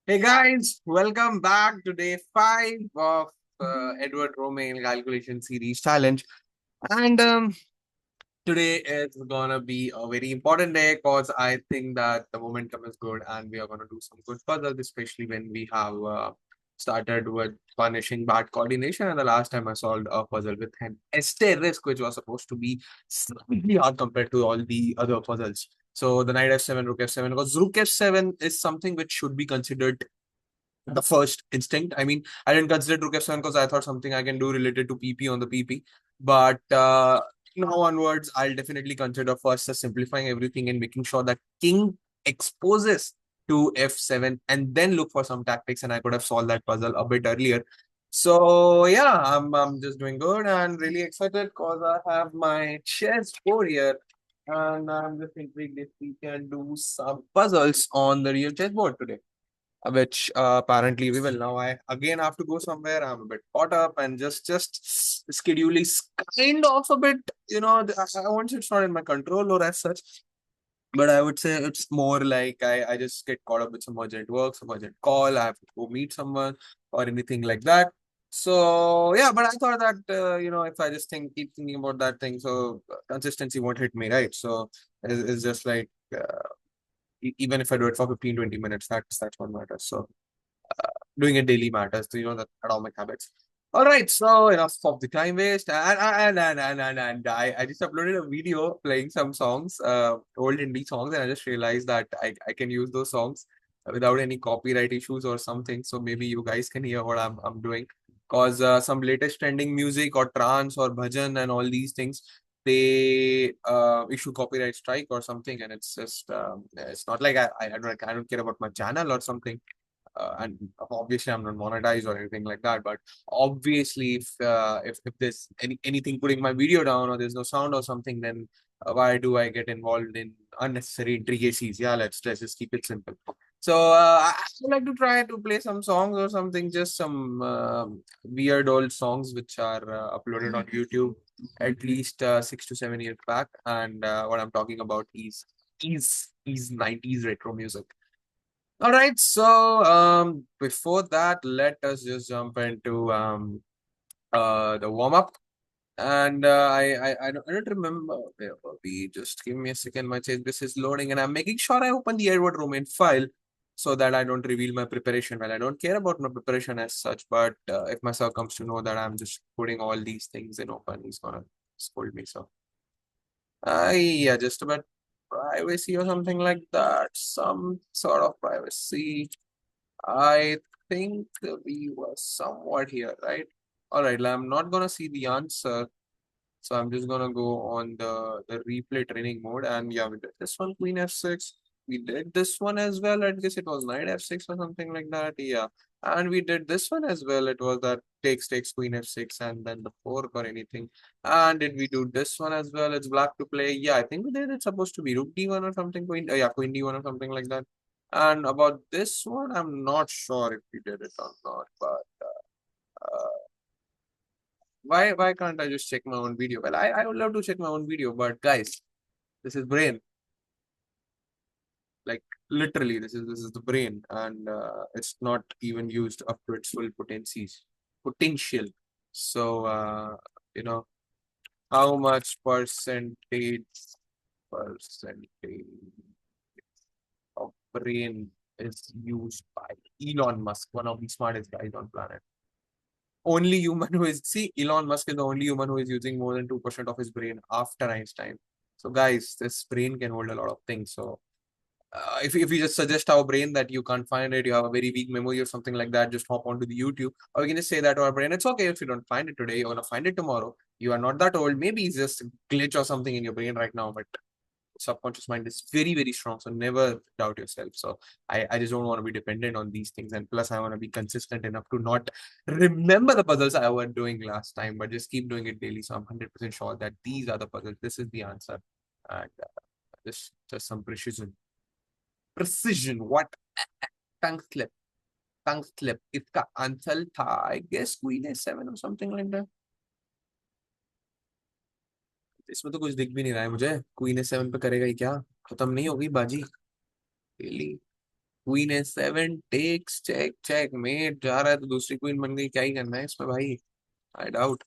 Hey guys, welcome back to day 5 of Edward Romain Calculation Series Challenge. And today is gonna be a very important day because I think that the momentum is good and we are gonna do some good puzzles, especially when we have started with punishing bad coordination. And the last time I solved a puzzle with an asterisk, which was supposed to be slightly hard compared to all the other puzzles. So the knight f7, rook f7, because rook f7 is something which should be considered the first instinct. I mean, I didn't consider Rook F7 because I thought something I can do related to PP on the PP. But now onwards, I'll definitely consider first as simplifying everything and making sure that King exposes to F7 and then look for some tactics. And I could have solved that puzzle a bit earlier. So yeah, I'm just doing good and really excited because I have my chess board here. And I'm just intrigued if we can do some puzzles on the real chessboard today, which apparently we will. Now I again have to go somewhere. I'm a bit caught up and just schedule is kind of a bit, I won't say it's not in my control or as such, but I would say it's more like I just get caught up with some urgent work, some urgent call. I have to go meet someone or anything like that. So yeah, but I thought that if I just keep thinking about that thing, so consistency won't hit me, right? So it's just like even if I do it for 15, 20 minutes, that's what matters. So doing it daily matters. So, the atomic habits. All right, so enough of the time waste, and I just uploaded a video playing some songs, old indie songs, and I just realized that I can use those songs without any copyright issues or something. So maybe you guys can hear what I'm doing, cause some latest trending music or trance or bhajan and all these things, they issue copyright strike or something, and it's just it's not like I don't care about my channel or something, and obviously I'm not monetized or anything like that. But obviously, if there's anything putting my video down or there's no sound or something, then why do I get involved in unnecessary intricacies? Yeah, let's just keep it simple. So I would like to try to play some songs or something, just some weird old songs which are uploaded on YouTube at least 6 to 7 years back. And what I'm talking about is 90s retro music. All right, so before that, let us just jump into the warm up. And I don't remember. We just give me a second. My this is loading, and I'm making sure I open the Edward Romain file so that I don't reveal my preparation. Well, I don't care about my preparation as such, but if my sir comes to know that I'm just putting all these things in open, he's gonna scold me. So, yeah, just about privacy or something like that. Some sort of privacy. I think we were somewhat here, right? All right, I'm not gonna see the answer, so I'm just gonna go on the replay training mode, and yeah, we did this one, Queen F6. We did this one as well. I guess it was Knight F6 or something like that. Yeah, and we did this one as well. It was that takes Queen F6 and then the fork or anything. And did we do this one as well? It's black to play. Yeah, I think we did. It's supposed to be Rook D1 or something. Yeah, Queen D1 or something like that. And about this one, I'm not sure if we did it or not, but why can't I just check my own video? Well, I would love to check my own video, but guys, this is brain. Like literally, this is the brain, and it's not even used up to its full potential. So you know, how much percentage of brain is used by Elon Musk, one of the smartest guys on planet? Only human who is see Elon Musk is the only human who is using more than 2% of his brain after Einstein. So guys, this brain can hold a lot of things. So if you just suggest our brain that you can't find it, you have a very weak memory or something like that, just hop onto the YouTube, or we can just say that to our brain, it's okay if you don't find it today, you're gonna find it tomorrow. You are not that old. Maybe it's just a glitch or something in your brain right now, but subconscious mind is very, very strong. So never doubt yourself. So I just don't want to be dependent on these things. And plus, I want to be consistent enough to not remember the puzzles I was doing last time, but just keep doing it daily. So I'm 100% sure that these are the puzzles. This is the answer. And just some precision. Precision. What? Tongue slip. Tongue slip. इसका answer था I guess Queen A7 or something like that. इसमें तो कुछ दिख भी नहीं रहा है मुझे. Queen A7 पे करेगा ही क्या? खत्म नहीं होगी बाजी. Really? क्वीन ए7 टेक्स चेक चेक मेट जा रहा है तो दूसरी क्वीन बन गई, क्या ही करना है इसमें भाई। I doubt.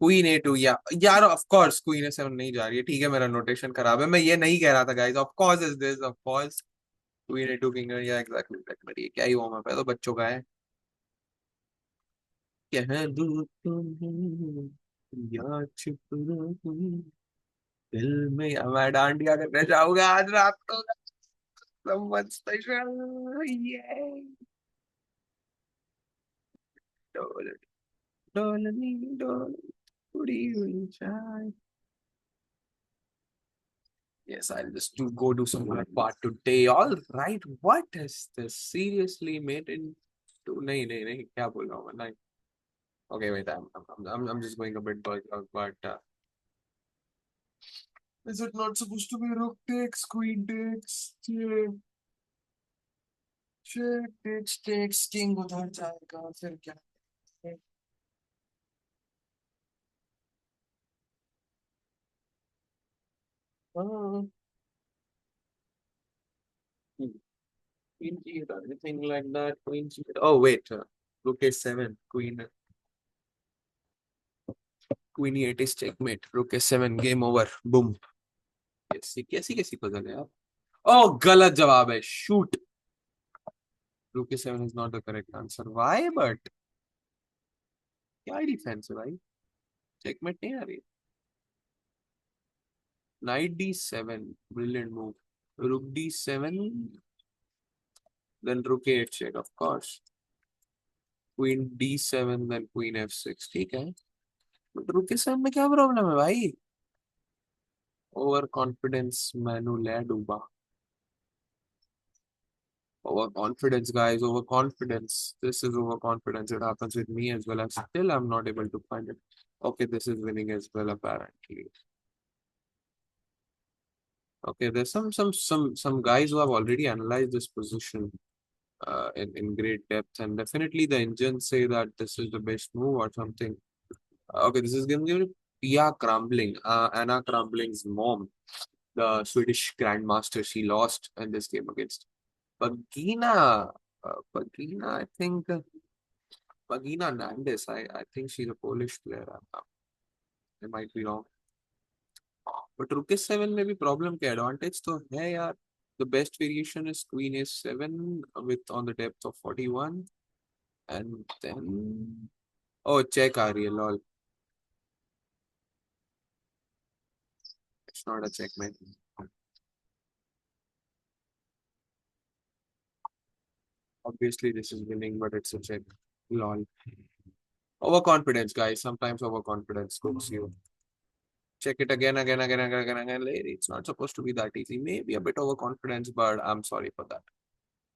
क्वीन ए2 या यार ऑफ कोर्स क्वीन ए7 नहीं जा रही है, ठीक है मेरा नोटेशन खराब है, मैं ये नहीं कह रहा था guys, of course is this of course queen A2 king या एग्जैक्टली दैट, क्या ही वार्म अप है तो बच्चों का है। कह दूं तुम्हें या छुप रहूं दिल में, या मैं डांडिया करने जाऊंगा आज रात को, समझ स्पेशल ये डोल डोलनी डोल उड़ी हुई चाय। Yes, I'll just go do some work part today. All right, what is this? Seriously, made in two? नहीं नहीं नहीं, क्या बोल रहा हूँ मैं? नहीं. Okay, wait. I'm just going a bit bug, but is it not supposed to be rook takes, queen takes, check takes, king उधर जाएगा फिर क्या? हाँ. Queen cheat or anything like that. Queen cheat. Oh wait, rook a7, queen e8 is checkmate. Rook a7, game over. Boom. कैसी कैसी कैसी puzzle है यार। ओ गलत जवाब है, shoot. rook a7 is not the correct answer. Why but? क्या defence है भाई, चेकमेट नहीं आ रही। knight d7, brilliant move. rook d7, then rook a8 check of course. queen d7, then queen f6, ठीक है। बट rook a7 में क्या problem है भाई? ओवर कॉन्फिडेंस मैनू ले डूबा। Overconfidence, guys. Overconfidence. This is overconfidence. It happens with me as well. And still, I'm not able to find it. Okay, this is winning as well, apparently. Okay, there's some guys who have already analyzed this position in great depth, and definitely the engines say that this is the best move or something. Okay, this is giving you Pia Crumbling, Anna Crumbling's mom, the Swedish grandmaster. She lost in this game against Pagina. Pagina, I think. Pagina Nandes, I think she's a Polish player. I might be wrong. But Rook a7 में भी problem क्या advantage तो है यार. The best variation is Queen a7 with on the depth of 41, and then oh check आ रही है lol. It's not a checkmate. Obviously this is winning, but it's a check. Lol. Overconfidence, guys. Sometimes overconfidence cooks you. Check it again. Lady, it's not supposed to be that easy. Maybe a bit overconfidence, but I'm sorry for that.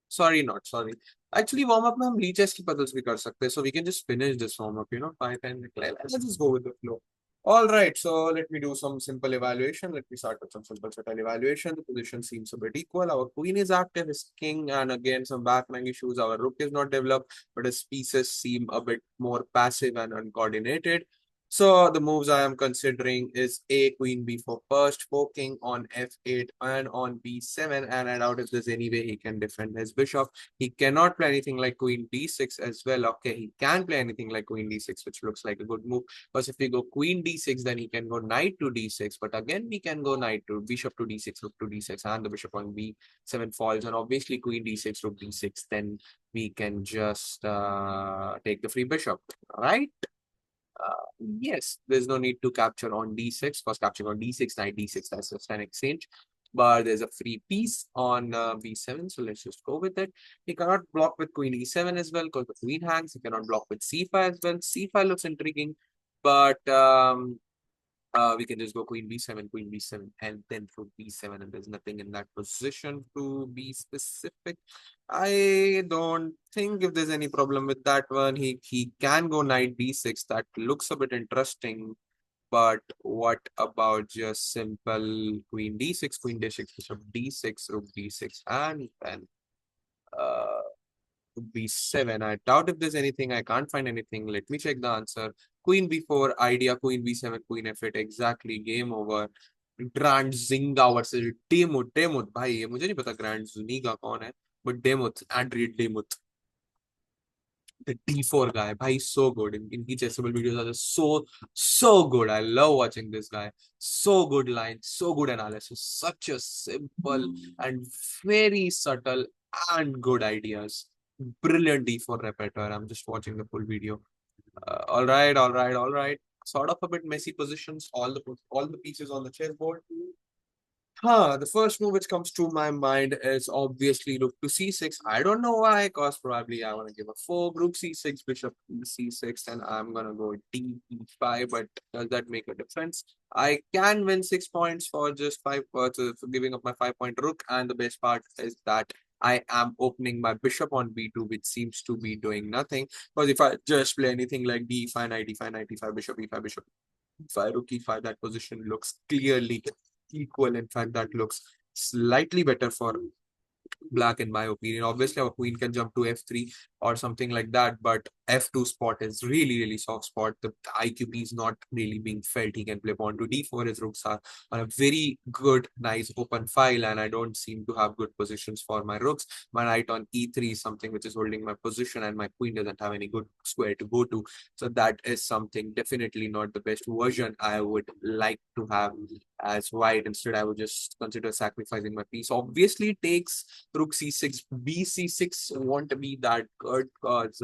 Sorry, not sorry. Actually, warm up में हम leches की puzzles भी कर सकते हैं. So we can just finish this warm up, 5 10 let's just go with the flow. All right, so let me do some simple evaluation. Let me start with some simple settle evaluation. The position seems a bit equal. Our queen is active, his king, and again some backline issues. Our rook is not developed, but his pieces seem a bit more passive and uncoordinated. So the moves I am considering is A, queen b4 first, poking on f8 and on b7, and I doubt if there's any way he can defend his bishop. He cannot play anything like queen d6 as well. Okay, he can play anything like queen d6, which looks like a good move. Because if we go queen d6, then he can go knight to d6. But again, we can go knight to bishop to d6, rook to d6, and the bishop on b7 falls. And obviously, queen d6, rook d6. Then we can just take the free bishop, right? Yes, there's no need to capture on d6 because capturing on d6, knight d6, that's just an exchange. But there's a free piece on b7, so let's just go with it. He cannot block with queen e7 as well because the queen hangs. He cannot block with c5 as well. c5 looks intriguing, but we can just go queen b7, and then rook b7, and there's nothing in that position to be specific. I don't think if there's any problem with that one. He can go knight d6. That looks a bit interesting. But what about just simple queen d6, queen d6, bishop d6, rook d6, and then uh, b7. I doubt if there's anything. I can't find anything. Let me check the answer. Queen b4, idea, queen b7, queen f8. Exactly, game over. Grand जिंगा versus टेमुट टेमुट भाई, ये मुझे नहीं पता grand जुनीगा कौन है. But Demuth, Andrew Demuth, the D4 guy, bhai, he's so good. In his accessible videos are just so good. I love watching this guy. So good lines, so good analysis, such a simple and very subtle and good ideas. Brilliant D4 repertoire. I'm just watching the full video. All right, all right, all right. Sort of a bit messy positions. All the pieces on the chessboard. The first move which comes to my mind is obviously rook to c6. I don't know why, because probably I want to give a fork, rook c6, bishop c6, and I'm gonna go d e5, but does that make a difference? I can win 6 points for just for giving up my 5 point rook, and the best part is that I am opening my bishop on b2, which seems to be doing nothing. Because if I just play anything like d5, knight e5, knight e5, bishop e5, bishop e5, rook e5, that position looks clearly equal. In fact, that looks slightly better for black in my opinion. Obviously, our queen can jump to f3 or something like that, but f2 spot is really soft spot. The IQP is not really being felt. He can play pawn to d4. His rooks are on a very good, nice open file, and I don't seem to have good positions for my rooks. My knight on e3 is something which is holding my position, and my queen doesn't have any good square to go to. So that is something definitely not the best version I would like to have as white. Instead, I would just consider sacrificing my piece. Obviously, it takes rook c6, bc6 won't be that good because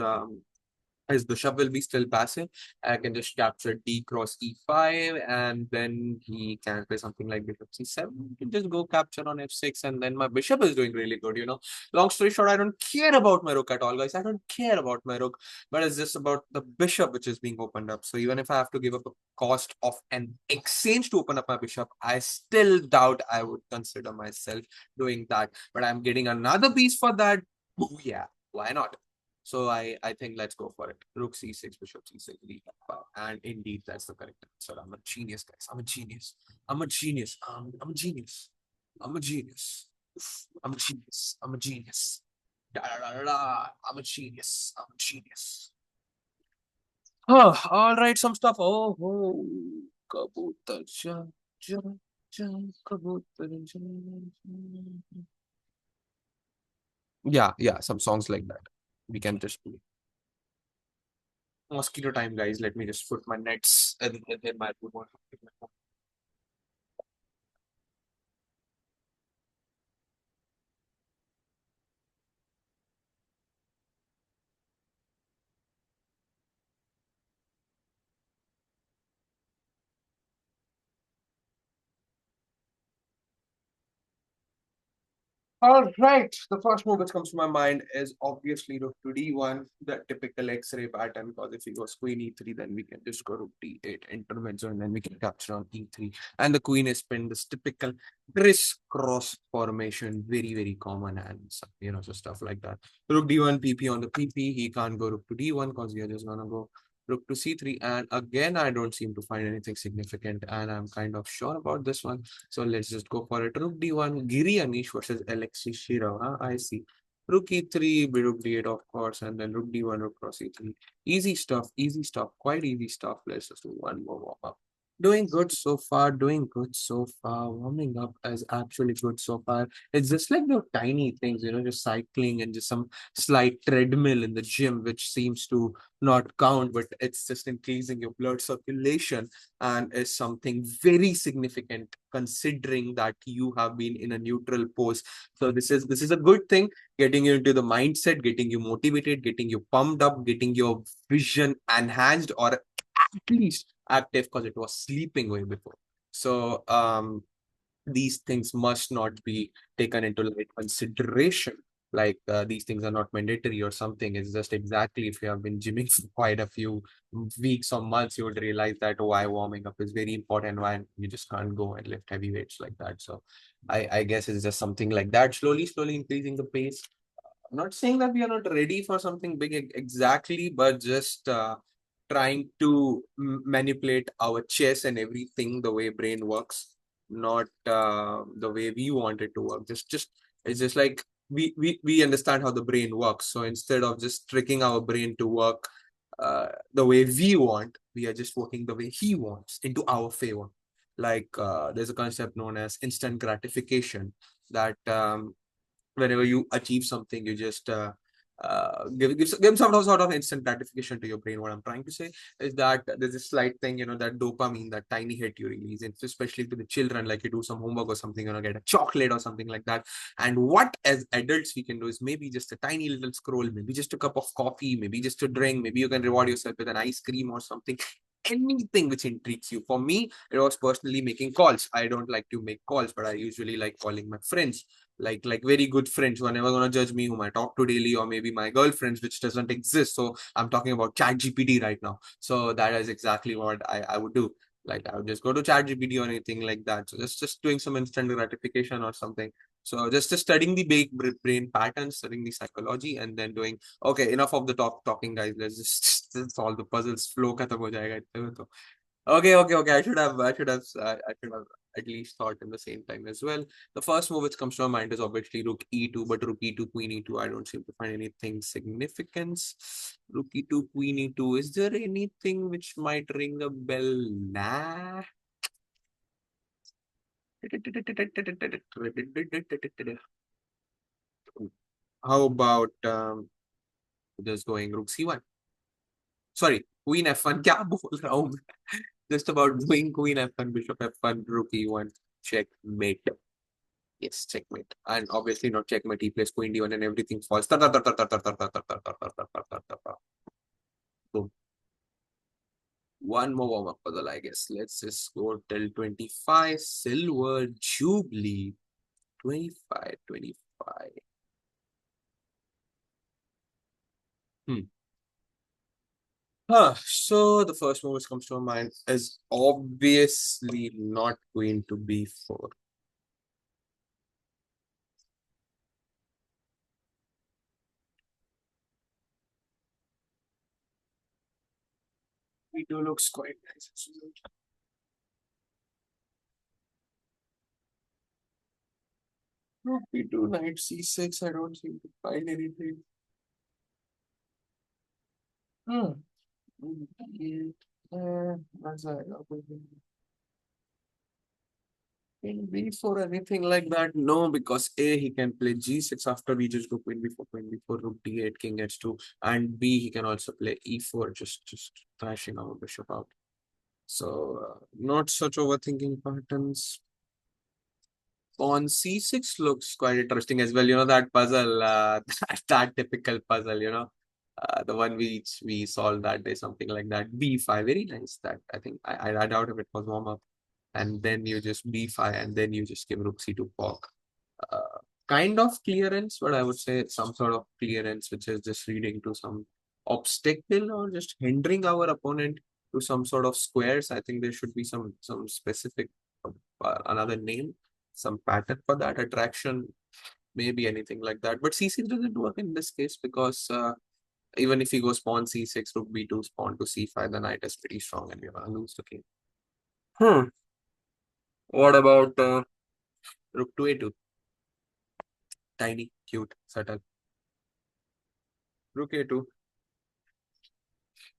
his bishop will be still passive. I can just capture d cross e5, and then he can play something like bishop c7. You can just go capture on f6, and then my bishop is doing really good, you know. Long story short, I don't care about my rook at all, guys. I don't care about my rook, but it's just about the bishop which is being opened up. So even if I have to give up a cost of an exchange to open up my bishop, I still doubt I would consider myself doing that. But I'm getting another piece for that. Oh yeah, why not? So I think let's go for it. Rook c6, bishop c6, d5. And indeed, that's the correct answer. I'm a genius, guys. I'm a genius. I'm a genius. I'm a genius. I'm a genius. I'm a genius. I'm a genius. Da, da, da, da, da. I'm a genius. I'm a genius. Oh, all right, some stuff. Oh, kabutar, ja, ja, ja, kabutar, ja, ja. Yeah, some songs like that. We can just play. Mosquito time, guys. Let me just put my nets in my room. All right. The first move which comes to my mind is obviously rook to d1, the typical X-ray pattern. Because if he goes queen e3, then we can just go rook d8 intermezzo, and then we can capture on e3. And the queen is pinned. This typical crisscross formation, very common, and some, so stuff like that. Rook d1 PP on the PP. He can't go rook to d1 because we are just gonna go rook to c3. And again, I don't seem to find anything significant, and I'm kind of sure about this one. So let's just go for it. Rook d1, Giri Anish versus Alexei Shirov. Huh? I see. Rook e3, rook d8, of course, and then rook d1, rook cross e3. Easy stuff, quite easy stuff. Let's just do one more warm up. Doing good so far, doing good so far. Warming up is actually good so far. It's just like the tiny things, just cycling and just some slight treadmill in the gym, which seems to not count, but it's just increasing your blood circulation and is something very significant considering that you have been in a neutral pose. So this is a good thing, getting you into the mindset, getting you motivated, getting you pumped up, getting your vision enhanced, or at least active, because it was sleeping way before. So these things must not be taken into light consideration. Like these things are not mandatory or something. It's just exactly, if you have been gymming for quite a few weeks or months, you would realize that why warming up is very important. Why you just can't go and lift heavy weights like that. So I guess it's just something like that. Slowly increasing the pace. I'm not saying that we are not ready for something big exactly, but just trying to manipulate our chess and everything the way brain works, not the way we want it to work. Just it's just like we understand how the brain works. So instead of just tricking our brain to work the way we want, we are just working the way he wants into our favor. Like there's a concept known as instant gratification that whenever you achieve something, you just give some sort of instant gratification to your brain. What I'm trying to say is that there's a slight thing, that dopamine, that tiny hit you release, and especially to the children, like you do some homework or something, get a chocolate or something like that. And what as adults we can do is maybe just a tiny little scroll, maybe just a cup of coffee, maybe just a drink, maybe you can reward yourself with an ice cream or something. Anything which intrigues you. For me, it was personally making calls. I don't like to make calls, but I usually like calling my friends, like very good friends who are never gonna judge me, whom I talk to daily, or maybe my girlfriends, which doesn't exist. So I'm talking about Chat GPT right now. So that is exactly what I would do. Like I would just go to Chat GPT or anything like that. So just doing some instant gratification or something. So just studying the big brain patterns, studying the psychology, and then doing okay. Enough of the talking, guys. Let's just solve the puzzles. Flow khatam ho jayega itne mein to. Okay. I should have at least thought in the same time as well. The first move which comes to my mind is obviously Rook E2, but Rook E2, Queen E2, I don't seem to find anything significance. Rook E2, Queen E2. Is there anything which might ring a bell? Nah. How about just going Rook C1? Sorry, Queen F1. क्या बोल रहा हूँ मैं? Just about doing Queen F1, Bishop F1, Rook E1, checkmate. Yes, checkmate. And obviously not checkmate, he plays Queen D1 and everything falls. Boom. One more warm-up puzzle, I guess. Let's just go till 25. Silver Jubilee. 25, 25. Hmm. So the first move which comes to my mind is obviously not Queen to B4. B2 looks quite nice. Rook B2, Knight C6. I don't seem to find anything. Hmm. That's in B4, anything like that? No, because A, he can play G6 after we just go Queen B4, Rook D8, King H2, and B, he can also play E4, just thrashing our bishop out. So, not such overthinking patterns. On C6 looks quite interesting as well. That puzzle, that typical puzzle, the one we solved that day, something like that. B5, very nice. That I think I doubt if it was warm up, and then you just B5, and then you just give Rook C2 Pok. Kind of clearance, but I would say some sort of clearance, which is just leading to some obstacle or just hindering our opponent to some sort of squares. I think there should be some specific another name, some pattern for that attraction, maybe anything like that. But C6 doesn't work in this case because even if he goes pawn C6, Rook B2, pawn to C5, the knight is pretty strong and we're gonna lose the game. What about Rook to A2? Tiny, cute, subtle. Rook A2,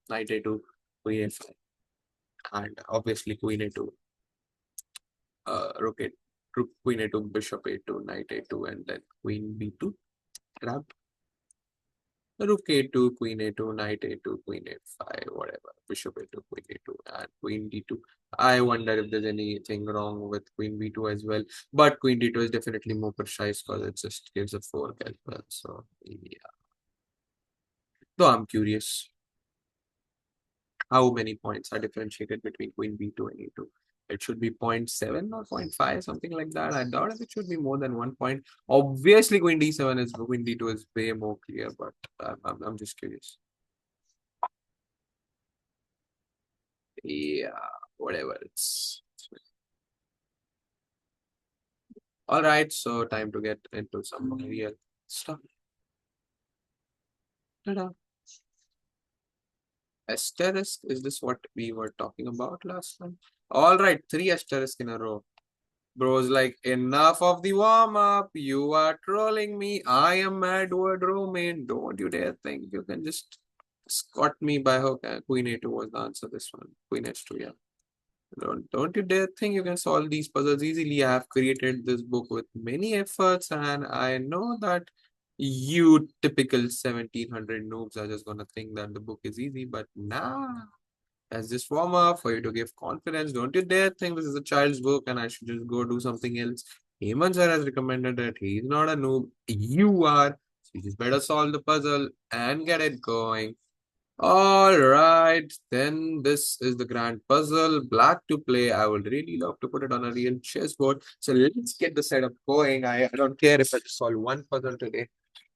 Knight A2, Queen A5, and obviously Queen A2, Rook A, Rook Queen A2, Bishop A2, Knight A2, and then Queen B2. Grab Rook A2, Queen A2, Knight A2, Queen A5, whatever. Bishop A2, Queen A2, and Queen D2. I wonder if there's anything wrong with Queen B2 as well. But Queen D2 is definitely more precise because it just gives a fork as well. So, yeah. Though I'm curious how many points are differentiated between Queen B2 and E2. It should be zero point 0.7 or zero point 0.5, something like that. I doubt if it should be more than 1 point. Obviously, Queen D7 is Queen D2 is way more clear, but I'm just curious. Yeah, whatever. It's all right. So time to get into some real stuff. Ta-da. Asterisk, is this what we were talking about last time? All right, 3 asterisk in a row. Bro's like, enough of the warm up. You are trolling me. I am Edward Romain. Don't you dare think you can just scot me by hook. Queen A2 was the answer. This one. Queen H2, yeah. Don't you dare think you can solve these puzzles easily. I have created this book with many efforts, and I know that you typical 1700 noobs are just gonna think that the book is easy, but nah. As just warm up for you to give confidence. Don't you dare think this is a child's book and I should just go do something else. Hemant sir has recommended it. He's not a noob. You are. So you just better solve the puzzle and get it going. All right, then this is the grand puzzle. Black to play. I would really love to put it on a real chessboard. So let's get the setup going. I don't care if I just solve one puzzle today.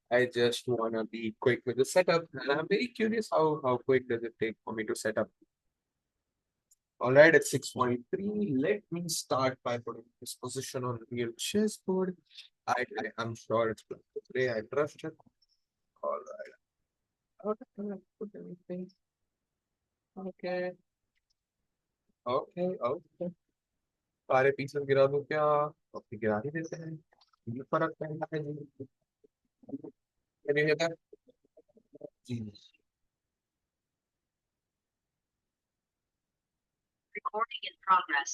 I just want to be quick with the setup. And I'm very curious how quick does it take for me to set up. All right, it's 6.3. Let me start by putting this position on the real chessboard. I'm sure it's going to play. I trust it. All right. How can I put anything? Okay. Okay. Okay. सारे pieces गिरा दूं क्या? Okay, गिरा ही देते हैं. ये फर्क पड़ता है जी. Can you hear that? Ji. Recording in progress.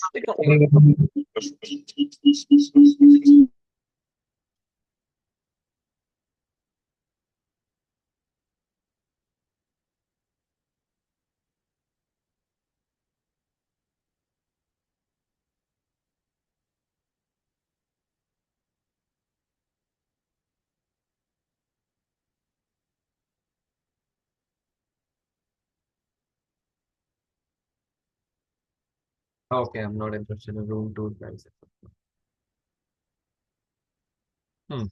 Okay, I'm not interested in room tour, guys. Hmm.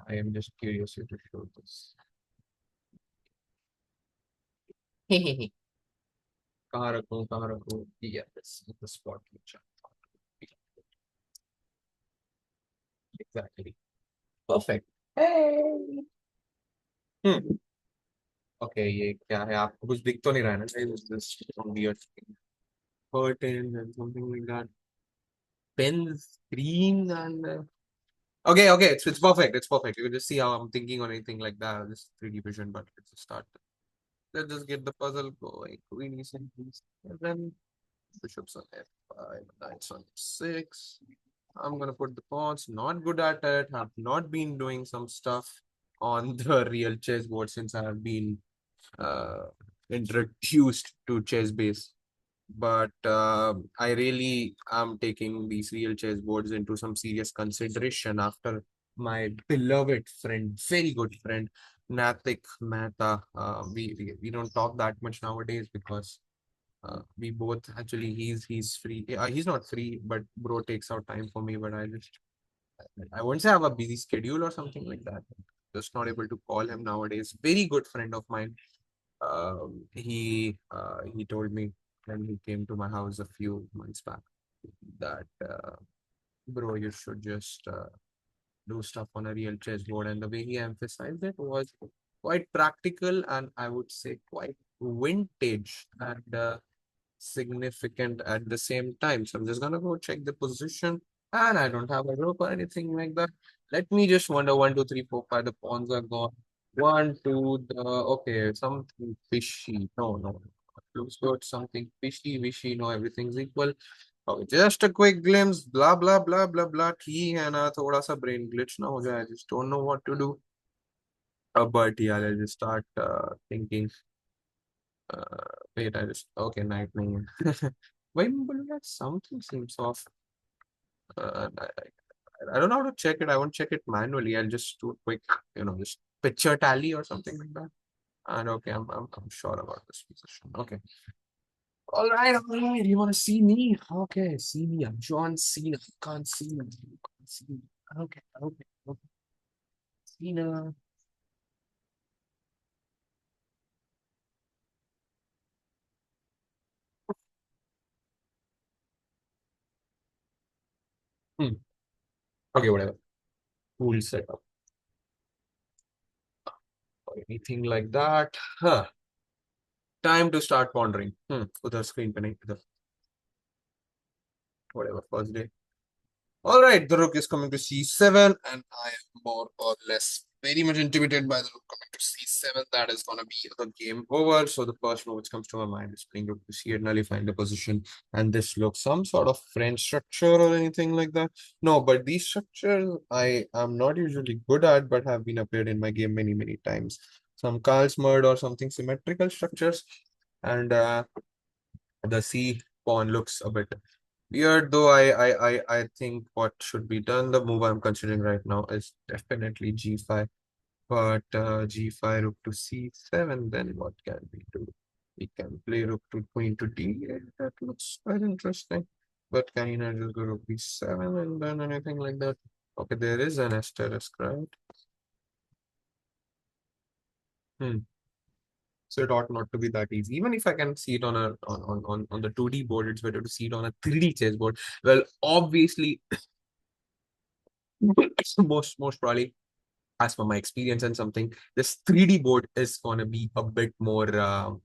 I am just curious to show this. कहाँ रखूँ कहाँ रखूँ? Yeah, this is the spot which exactly. Perfect. Hey. Hmm. Okay, ये क्या है? आपको कुछ दिख तो नहीं रहा है ना? It's just weird curtains and something like that. Pens, screen, and okay, okay, it's perfect. It's perfect. You can just see how I'm thinking on anything like that. This 3D vision, but let's just start. Let's just get the puzzle going. Queen e7, bishops on f5, knights on f6. I'm gonna put the pawns. Not good at it. Have not been doing some stuff on the real chessboard since I have been uh, introduced to chess base. But I really am taking these real chessboards into some serious consideration after my beloved friend, very good friend, Natik Mehta. We don't talk that much nowadays because we both actually he's free. He's not free, but bro takes out time for me. But I wouldn't say I have a busy schedule or something like that. Just not able to call him nowadays. Very good friend of mine. He told me when he came to my house a few months back that bro, you should just do stuff on a real chessboard. And the way he emphasized it was quite practical and I would say quite vintage and significant at the same time. So I'm just gonna go check the position, and I don't have a rook or anything like that. Let me just wonder 1, 2, 3, 4, 5. The pawns are gone. One, two, the okay, something fishy. No, no. Looks good, something fishy, wishy. No, everything's equal. Okay, just a quick glimpse. Blah blah blah blah blah. ठीक है ना थोड़ा सा brain glitch ना हो जाए. I just don't know what to do. But yeah, let's just start thinking. Wait, I just okay, night नहीं है. Why but that something seems off? I don't know how to check it. I won't check it manually. I'll just do a quick, just picture tally or something like that. And okay, I'm sure about this position. Okay. All right, all right. You want to see me? Okay, see me. I'm John Cena. You can't see me. You can't see me. Okay, okay, okay. Cena. Hmm. Okay, whatever. Cool setup. Or anything like that. Huh. Time to start pondering. Other screen पे नहीं इधर. Whatever. First day. All right, the rook is coming to c7, and I am more or less very much intimidated by the rook coming to c7. c7, that is gonna be the game over. So the first move which comes to my mind is playing rook to c8, nullifying the position. And this looks some sort of French structure or anything like that. No, but these structures I am not usually good at, but have been appeared in my game many, many times. Some Carlsmerd or something symmetrical structures. And the C pawn looks a bit weird, though I think what should be done, the move I'm considering right now is definitely g5. But g5, rook to c7, then what can we do? We can play rook to queen to d8. That looks quite interesting. But can you not just go rook b7 and then anything like that? Okay, there is an asterisk, right? Hmm. So it ought not to be that easy. Even if I can see it on a on the 2D board, it's better to see it on a 3D chessboard. Well, obviously, most probably, as per my experience and something, this 3D board is gonna be a bit more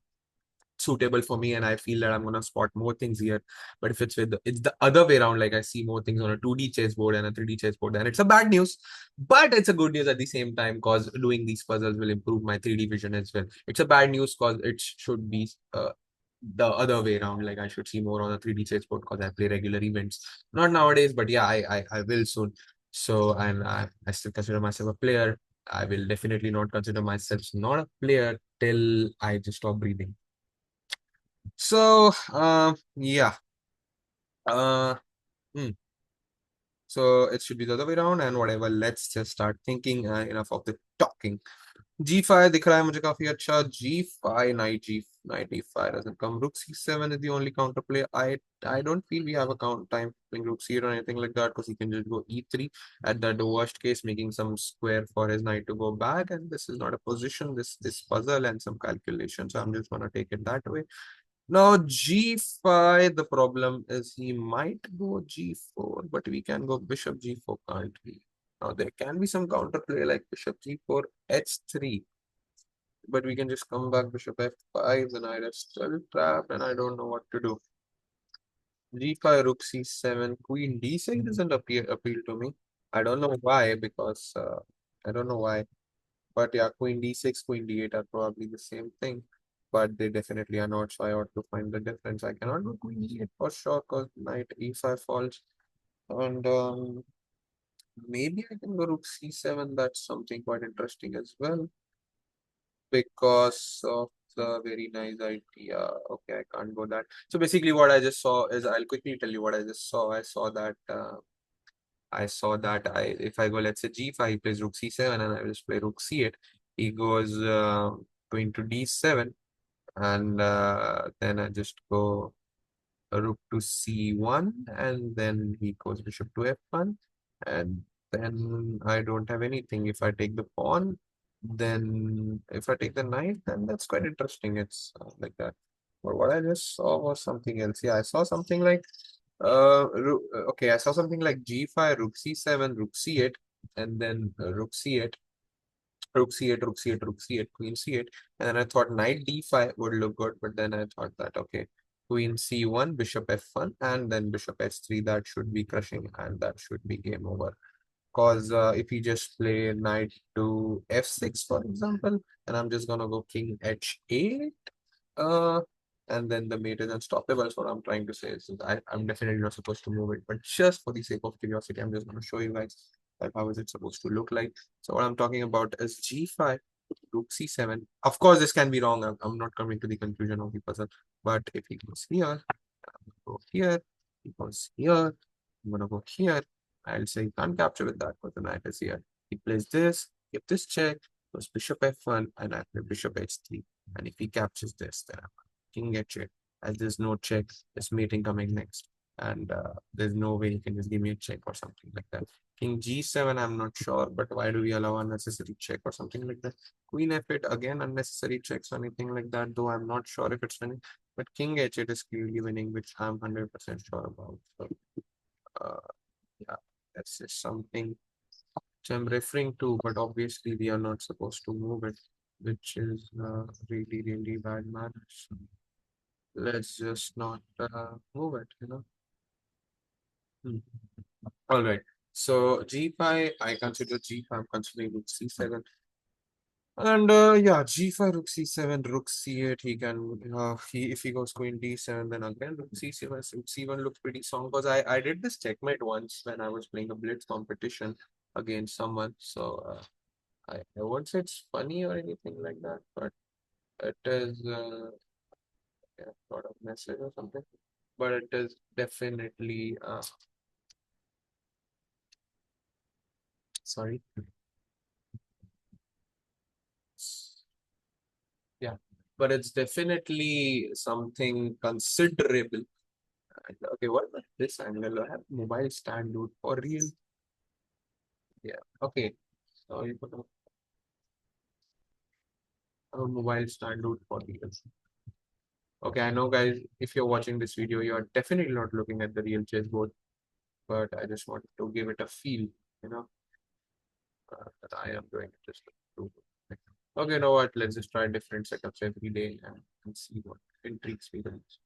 suitable for me, and I feel that I'm gonna spot more things here. But if it's the other way around, like I see more things on a 2D chessboard and a 3D chessboard, then it's a bad news. But it's a good news at the same time, because doing these puzzles will improve my 3D vision as well. It's a bad news because it should be the other way around. Like I should see more on a 3D chessboard because I play regular events. Not nowadays, but yeah, I will soon. So and I still consider myself a player. I will definitely not consider myself not a player till I just stop breathing. So, yeah. Uh, hmm. So it should be the other way around and whatever. Let's just start thinking. Enough of the talking. G5 दिख रहा है मुझे काफी अच्छा. G5, knight D5 doesn't come. Rook C7 is the only counter play. I don't feel we have a count time playing Rook C8 or anything like that, because he can just go E3 at the worst case, making some square for his knight to go back. And this is not a position. This puzzle and some calculation. So I'm just gonna take it that way. Now g5, the problem is he might go g4, but we can go bishop g4, can't we? Now there can be some counterplay like bishop g4, h3, but we can just come back bishop f5, then I'm still trapped and I don't know what to do. g5, rook c7, queen d6 doesn't appeal to me. I don't know why, because I don't know why. But yeah, queen d6, queen d8 are probably the same thing, but they definitely are not. So I ought to find the difference. I cannot go queen d8 for sure because knight e5 falls. And maybe I can go rook c7. That's something quite interesting as well, because of the very nice idea. Okay, I can't go that. So basically, what I just saw is, I'll quickly tell you what I just saw. I saw that if I go, let's say g5, he plays rook c7, and I will just play rook c8. He goes going to d7, and then I just go rook to c1, and then he goes bishop to f1, and then I don't have anything. If I take the pawn, then if I take the knight, then that's quite interesting. It's like that. But what I just saw was something else. Yeah, I saw something like okay, I saw something like g5, rook c7, rook c8, and then rook c8, rook c8, rook c8, rook c8, queen c8. And then I thought knight d5 would look good, but then I thought that, okay, queen c1, bishop f1, and then bishop h3, that should be crushing, and that should be game over. Because if you just play knight to f6, for example, and I'm just gonna go king h8, uh, and then the mate is unstoppable. So what I'm trying to say is I'm definitely not supposed to move it, but just for the sake of curiosity, I'm just going to show you guys like how is it supposed to look like. So what I'm talking about is g5, rook c7. Of course, this can be wrong. I'm not coming to the conclusion of the puzzle, but if he goes here, I'm gonna go here, he goes here, I'm gonna go here. I'll say you can't capture with that, but the knight is here. He plays this, if this check, goes bishop f1, and I play bishop h3. And if he captures this, then I'm king h8. As there's no check, there's mating coming next. And there's no way he can just give me a check or something like that. King g7, I'm not sure, but why do we allow unnecessary check or something like that? Queen f8, again, unnecessary checks or anything like that, though I'm not sure if it's winning. But king h8 is clearly winning, which I'm 100% sure about. So, uh, yeah, that's just something which I'm referring to, but obviously we are not supposed to move it, which is really, really bad manners. Let's just not move it. Hmm. All right. So g5, I consider g5, I'm considering rook c7. And yeah, g5, rook c7, rook c8. He can he if he goes queen d7, then again rook c7, rook c1 looks pretty strong because I did this checkmate once when I was playing a blitz competition against someone. So I won't say it's funny or anything like that, but it is yeah, sort of message or something. But it is definitely sorry. Yeah, but it's definitely something considerable. And, okay, what about this angle? I have mobile stand dude for real. Yeah, okay. So you put a mobile stand dude for real. Okay, I know, guys, if you're watching this video, you're definitely not looking at the real chessboard, but I just wanted to give it a feel, you know, that I am doing it just to. Okay, you know what? Let's just try different setups every day and see what intrigues me the most.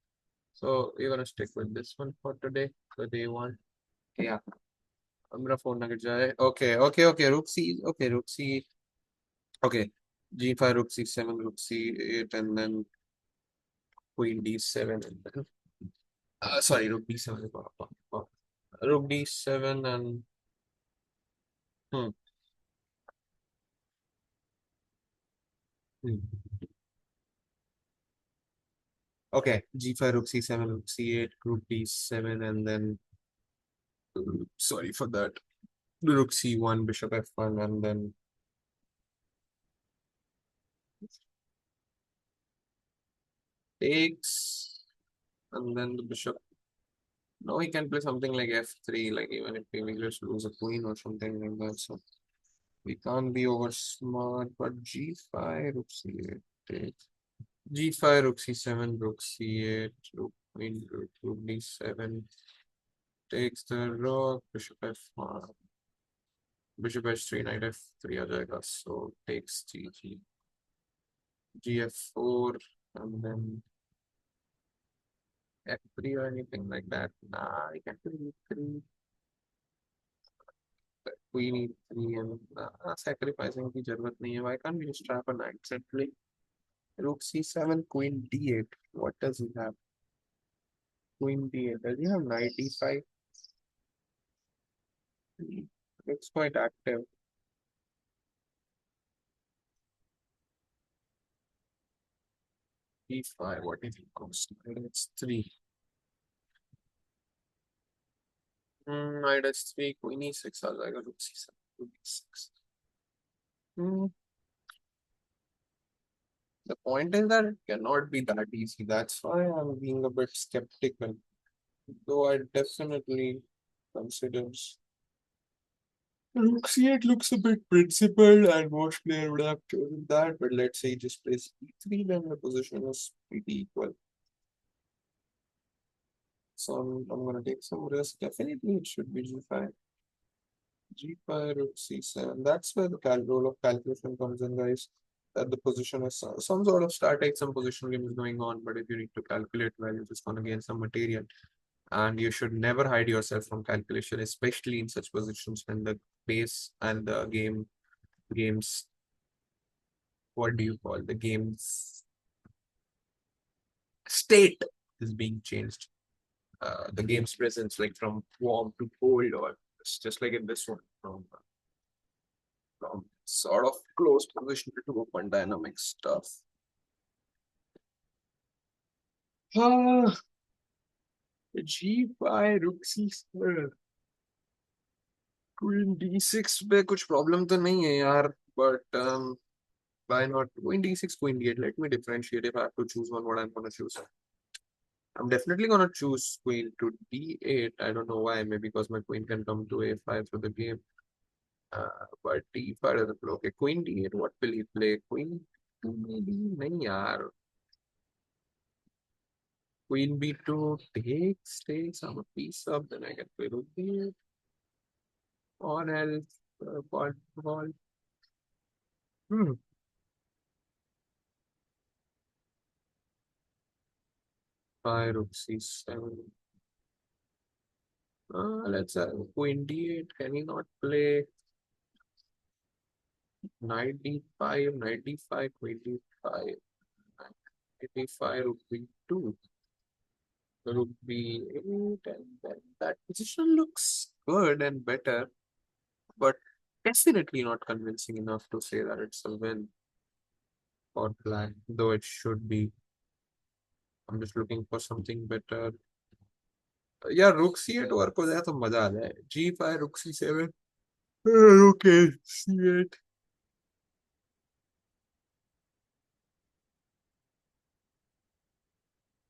So we're gonna stick with this one for today, the day one. Yeah, मेरा phone ना गिर जाए. Okay. Rook C. Okay, G5, Rook C7, Rook C8, and then Queen D7, and then sorry, Rook D7 is not a pawn. Rook D7 and hmm, hmm. Okay, G5, Rook C7, Rook C8, Rook D7, and then sorry for that. Rook C1, Bishop F1, and then takes, and then the bishop. No, he can play something like F3, like even if we just lose a queen or something like that. So we can't be over smart, but G5, Rook C8 takes. G5, Rook C7, Rook C8, Rook Queen, Rook D7 takes the rook, Bishop F1, Bishop H3, Knight F3 आ जाएगा, so takes GG, GF4, and then F3 or anything like that. Nah, I can't do E3, Queen E3, and sacrificing की जरूरत नहीं है. Why can't we just trap a knight simply? Rook C7, Queen D8. What does he have? Queen D8. Does he have Knight E5? It's quite active. E5. What if he goes? It's 3. Knight S3, Queen E6. I like a Rook C7, Rook E6. Hmm. The point is that it cannot be that easy. That's why I'm being a bit skeptical. Though I definitely consider Rook C8 looks a bit principled, and most player would have chosen that. But let's say he just plays E3, then the position is pretty equal. So I'm gonna take some risk. Definitely, it should be G5. G5, Rook C7. That's where the role of calculation comes in, guys. That the position is some sort of static, some position game is going on, but if you need to calculate well, you're just gonna gain some material. And you should never hide yourself from calculation, especially in such positions when the pace and the games, what do you call the game's state is being changed. The game's presence, like from warm to cold, or it's just like in this one, from sort of close position to open dynamic stuff. Ah, G5, Rook C7, Queen D6 पे कुछ problem तो नहीं है यार, but why not Queen D6, Queen D8? Let me differentiate if I have to choose one, what I'm gonna choose. I'm definitely gonna choose Queen to D8. I don't know why, maybe because my queen can come to A5 through the game. But D5 doesn't play. Okay, Queen D8, what will he play? Queen 2D? नहीं यार. Queen B2 takes, I'm a piece up, then I can play Rook D8. Or else, ball. Hmm. 5, Rook C7. Let's have Queen D8. Can he not play? Knight d5, knight d5, queen d5, knight d5, rook b2, rook b8, and then that position looks good and better, but definitely not convincing enough to say that it's a win for black, though it should be. I'm just looking for something better. Yeah, rook c8 work हो जाए तो मजा आ जाए. g5, rook c7, rook a c8.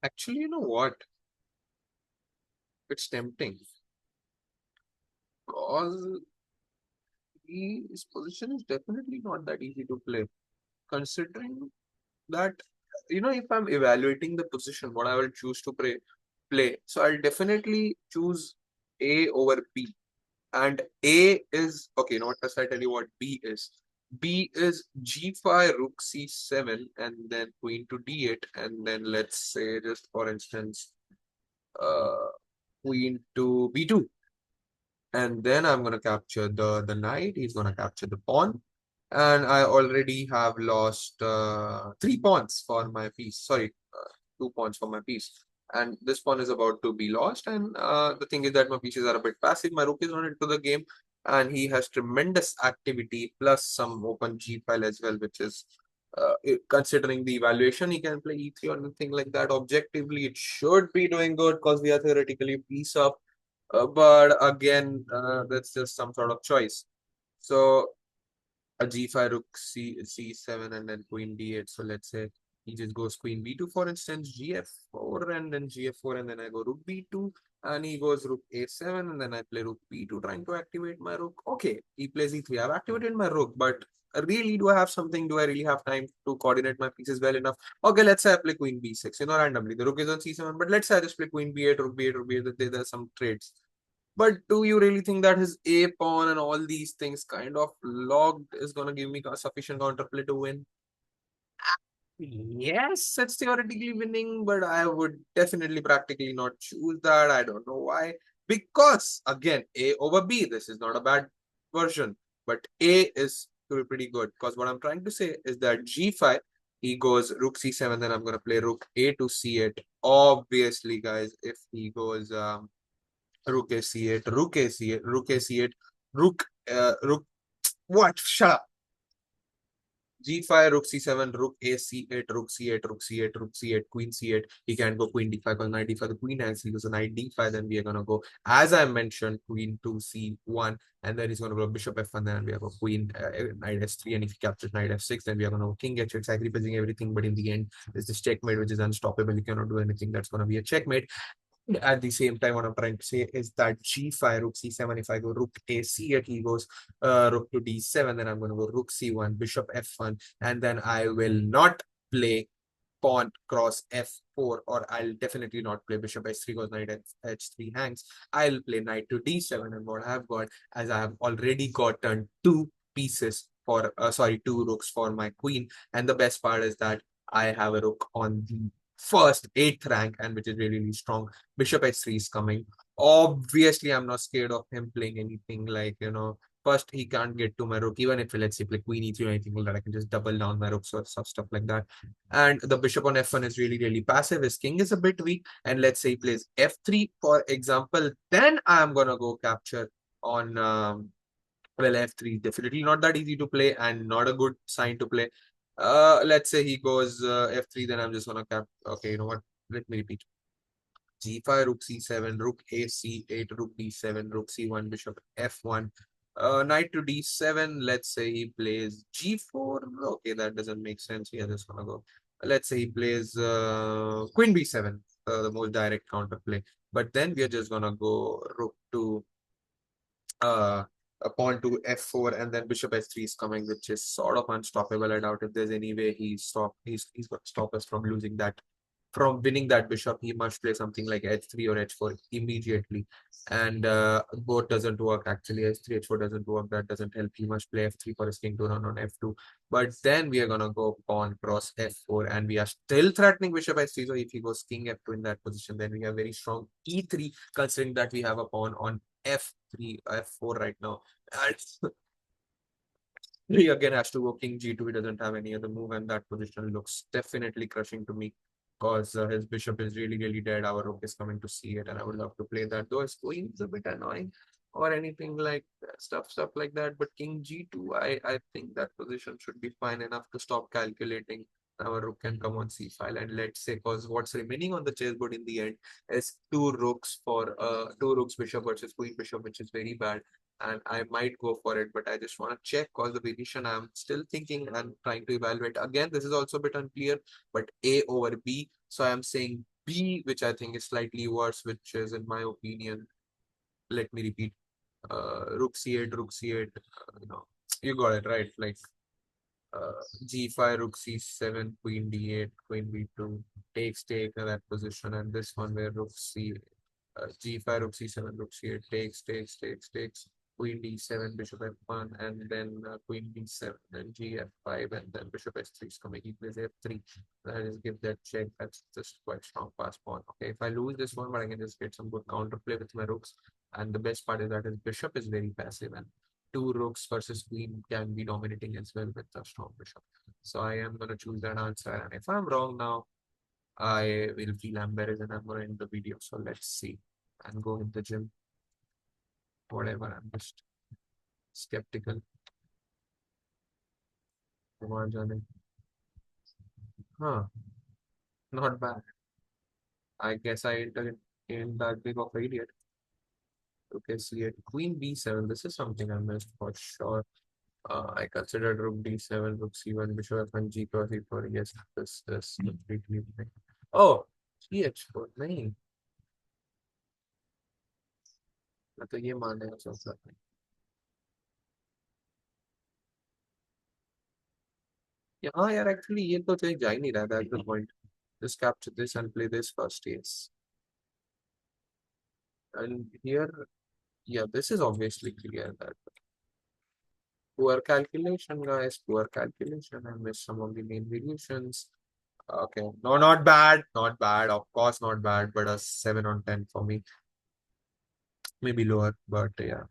Actually, you know what? It's tempting because his position is definitely not that easy to play. Considering that, if I'm evaluating the position, what I will choose to play. So I'll definitely choose A over B. And A is okay, not first I tell you what B is. B is G5, rook C7, and then queen to D8, and then let's say just for instance, uh queen to B2. And then I'm gonna capture the knight, he's gonna capture the pawn. And I already have lost 3 pawns for my piece. Sorry, 2 pawns for my piece. And this pawn is about to be lost. And the thing is that my pieces are a bit passive. My rook is not into the game, and he has tremendous activity plus some open g file as well, which is considering the evaluation, he can play e3 or anything like that. Objectively, it should be doing good because we are theoretically piece up. But again, that's just some sort of choice. So a g5 rook c7 and then queen d8. So let's say he just goes queen b2 for instance, gf4 and then gf4 and then I go rook b2 and he goes rook a7 and then I play rook b2 trying to activate my rook. Okay, he plays e3. I've activated my rook, but really do I have something? Do I really have time to coordinate my pieces well enough? Okay, let's say I play queen b6, randomly. The rook is on c7, but let's say I just play queen b8, rook b8, rook b8. There's some trades. But do you really think that his A pawn and all these things kind of logged is going to give me a sufficient counterplay to win? Yes, it's theoretically winning, but I would definitely practically not choose that. I don't know why. Because, again, A over B, this is not a bad version, but A is pretty good. Because what I'm trying to say is that G5, he goes rook C7, then I'm going to play rook A to C8. Obviously, guys, if he goes rook a c8, rook a c8, rook a c8, rook. What? Shut up. G5, rook c7, rook a c8, rook c8, rook c8, rook c8, queen c8. He can go queen d5 because knight d5. The queen has he goes knight d5. Then we are gonna go as I mentioned, queen to c1, and then he's gonna go bishop f1. Then we have a queen knight s3, and if he captures knight f6, then we are gonna go king h8, sacrificing everything. But in the end, there's this checkmate which is unstoppable. You cannot do anything. That's gonna be a checkmate. At the same time, what I'm trying to say is that g5, rook c7, if I go rook a c8, he goes rook to d7, then I'm going to go rook c1, bishop f1, and then I will not play pawn cross f4, or I'll definitely not play bishop h3 because knight h3 hangs. I'll play knight to d7, and what I have got, as I have already gotten two pieces for, sorry, two rooks for my queen, and the best part is that I have a rook on the first 8th rank, and which is really, really strong. Bishop h3 is coming. Obviously, I'm not scared of him playing anything like, first he can't get to my rook, even if let's say play queen e3 or anything like that, I can just double down my rooks or stuff like that. And the bishop on f1 is really, really passive. His king is a bit weak. And let's say he plays f3, for example, then I'm going to go capture on, well, f3 is definitely not that easy to play and not a good sign to play. Let's say he goes f3, then I'm just going to okay, you know what? Let me repeat. G5, rook c7, rook a c8, rook d7, rook c1, bishop f1, knight to d7. Let's say he plays g4. Okay, that doesn't make sense. We are just gonna go. Let's say he plays queen b7, the most direct counter play. But then we are just gonna go rook to uh, a pawn to f4, and then bishop h3 is coming, which is sort of unstoppable. I doubt if there's any way he's going to stop us from losing that, from winning that bishop. He must play something like h3 or h4 immediately, and both doesn't work actually. H3 h4 doesn't work. That doesn't help. He must play f3 for his king to run on f2. But then we are gonna go pawn cross f4, and we are still threatening bishop h3. So if he goes king f2 in that position, then we have very strong e3, considering that we have a pawn on f3, f4 right now. And He again has to go king g2. He doesn't have any other move, and that position looks definitely crushing to me because his bishop is really, really dead. Our rook is coming to c8, and I would love to play that. Though his queen is a bit annoying or anything like that, stuff like that. But king g2, I think that position should be fine enough to stop calculating. Our rook can come on c5, and let's say, because what's remaining on the chessboard in the end is two rooks bishop versus queen bishop, which is very bad, and I might go for it, but I just want to check because the position I'm still thinking and trying to evaluate. Again, this is also a bit unclear, but A over B. So I'm saying B, which I think is slightly worse, which is in my opinion. Let me repeat. Rook C8, Rook C8. You got it right. Like G5, Rook C7, Queen D8, Queen B2 take that position, and this one where Rook C G5, Rook C7, Rook C8 takes, Queen D7, Bishop F1, and then Queen B7, and G F5, and then Bishop S3 is coming. He plays F3. That is give that check. That's just quite strong pass pawn. Okay, if I lose this one, but I can just get some good counterplay with my rooks. And the best part is that his bishop is very passive, and two rooks versus queen can be dominating as well with a strong bishop. So I am gonna choose that answer, and if I'm wrong now, I will feel embarrassed and I'm gonna end the video. So let's see. And go in the gym. Whatever. I'm just skeptical. Kumar Jane. Huh. Not bad. I guess I entered in that big of an idiot. Okay, see it. Queen B7. This is something I missed for sure. I considered Rook D7, Rook C1, Bishop F1, G cross E4. Yes, this completely. Oh, CH4. नहीं. मैं तो ये मानने का सोच रहा था. हाँ यार, actually ये तो कहीं जा ही नहीं रहा था at the point. Just capture this and play this first, yes. And here, yeah, this is obviously clear that poor calculation, guys, poor calculation. I missed some of the main variations. Okay, no, not bad, not bad. Of course, not bad, but a 7 on 10 for me. Maybe lower, but yeah.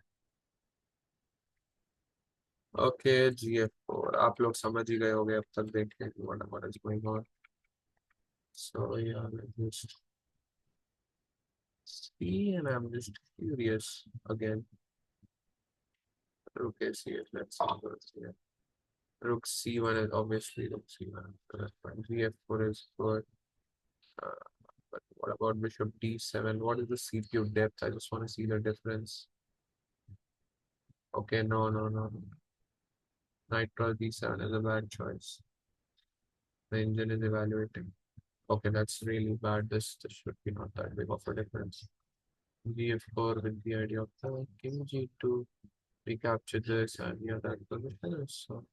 Okay GF4 आप लोग समझ ही गए होंगे अब तक देख के what is going on. So yeah, let's just see, and I'm just curious again. Okay, see it. Let's see what's here. Rook C1 is obviously Rook C1. So that's fine. GF4 is good. Uh, but what about Bishop D7? What is the CPU depth? I just want to see the difference. Okay, no. Knight cross D7 is a bad choice. The engine is evaluating. Okay, that's really bad. This should be not that big of a difference. GF4 with the idea of the king G2. We capture this and yeah, that position is so.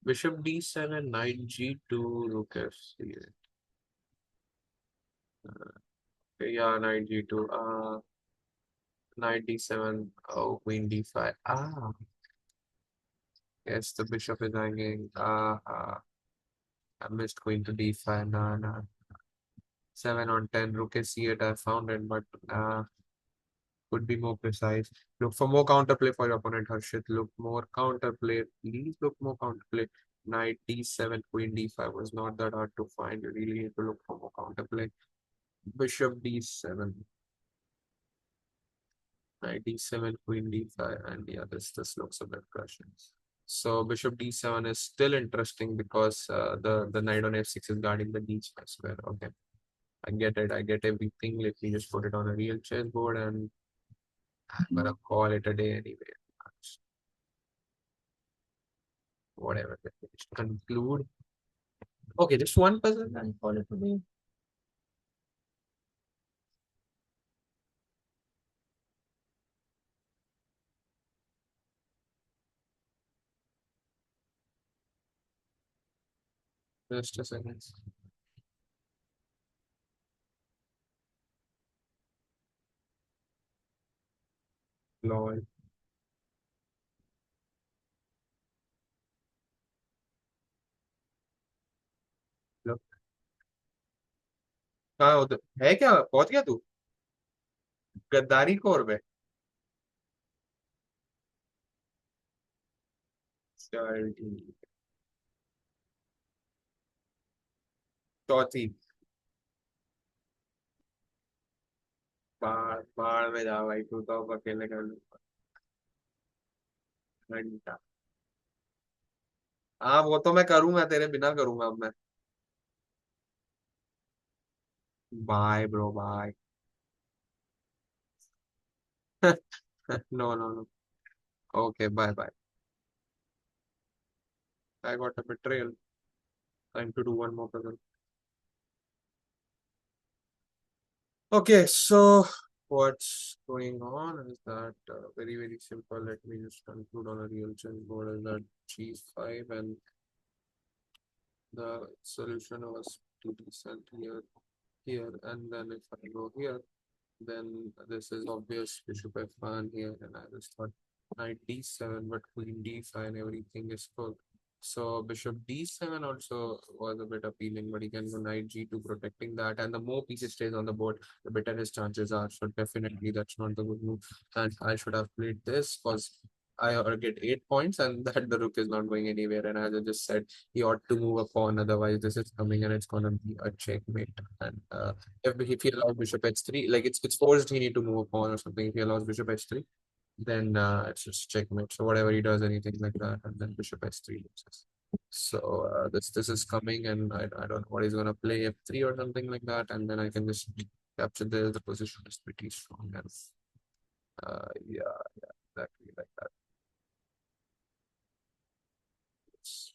Bishop D7, Knight G2, Rook F3. Okay, yeah, Knight G2. Knight D7. Oh, Queen D5. Yes, the bishop is hanging. I missed Queen to D5. Nah. 7 on 10. Rook is C8. I found it, but could be more precise. Look for more counterplay for your opponent, Harshit. Look more counterplay. Please look more counterplay. Knight D7, Queen D5 was not that hard to find. You really need to look for more counterplay. Bishop D7, Knight D7, Queen D5, and yeah, this looks a bit crushing. So Bishop D7 is still interesting because the Knight on F6 is guarding the D5 square. Okay, I get it. I get everything. Let me just put it on a real chessboard and I'm gonna call it a day anyway. Whatever. Let me just conclude. Okay, just one puzzle and call it a day. Just a second. Lol. Look. कहाँ है क्या पहुंच गया तू गद्दारी core में 30 चौथी बाढ़ बाढ़ में जा भाई तू तो अब अकेले कर लूंगा घंटा हाँ वो तो मैं करूंगा तेरे बिना करूंगा अब मैं bye bro bye no no no okay bye bye I got a betrayal. Time to do one more puzzle. Okay, so what's going on is that very, very simple. Let me just conclude on a real chessboard is that g5 and the solution was to decent here, here, and then if I go here, then this is obvious bishop f1 here, and I just thought knight d7, but queen d5 and everything is good. So bishop d7 also was a bit appealing, but he can go knight g2 protecting that, and the more pieces stays on the board, the better his chances are. So definitely that's not the good move, and I should have played this because I ought to get 8 points, and that the rook is not going anywhere. And as I just said, he ought to move a pawn, otherwise this is coming and it's gonna be a checkmate. And if he allows bishop h3, like it's forced he need to move a pawn or something. If he allows bishop h3, then it's just checkmate. So whatever he does, anything like that, and then bishop h3 loses. So this is coming, and I don't know what he's gonna play f3 or something like that, and then I can just capture the position is pretty strong, and yeah, yeah, exactly like that. It's,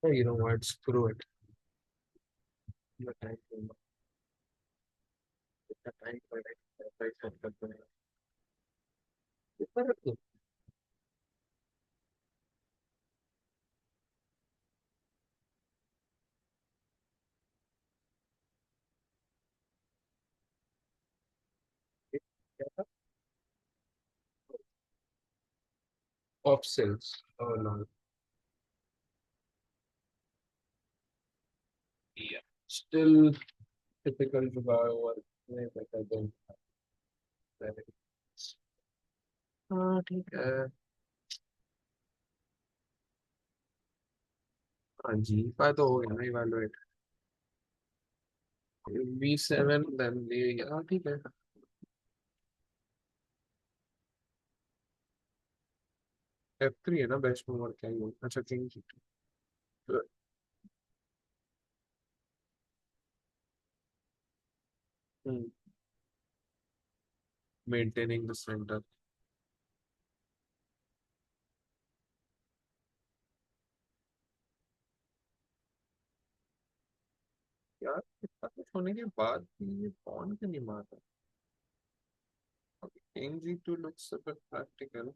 you know what? Screw it. The time came up. The time for it. I said that, Off sales. Oh no. Yeah. Still difficult to buy one. But I don't have it. हाँ ठीक है हाँ जी का तो हो गया ना evaluate V7 then ये हाँ ठीक है F3 है ना बेस्ट मूव और क्या ही हो अच्छा किंग मेंटेनिंग द सेंटर यार इतना कुछ होने के बाद भी ये पॉन क्यों नहीं मारता king G2 looks a bit practical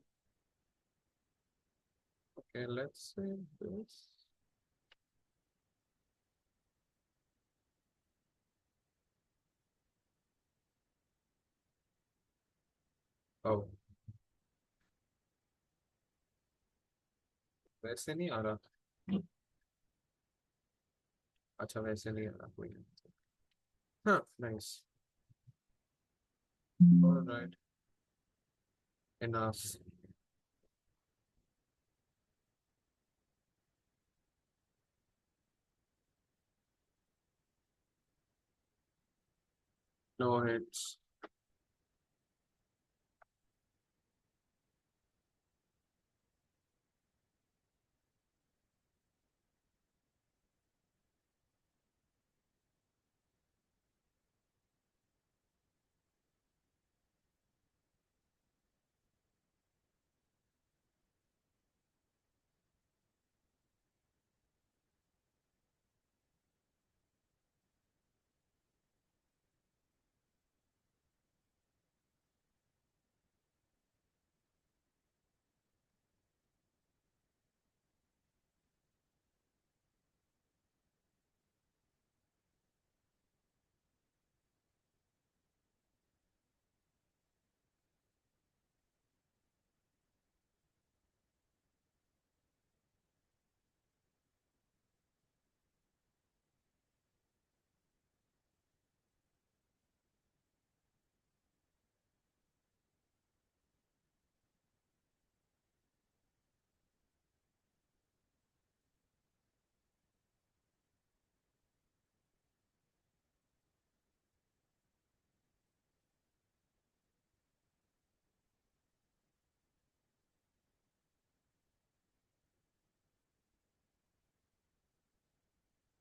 okay let's say this oh वैसे नहीं आ रहा अच्छा वैसे नहीं आ रहा कोई नहीं हाँ nice alright enough no hits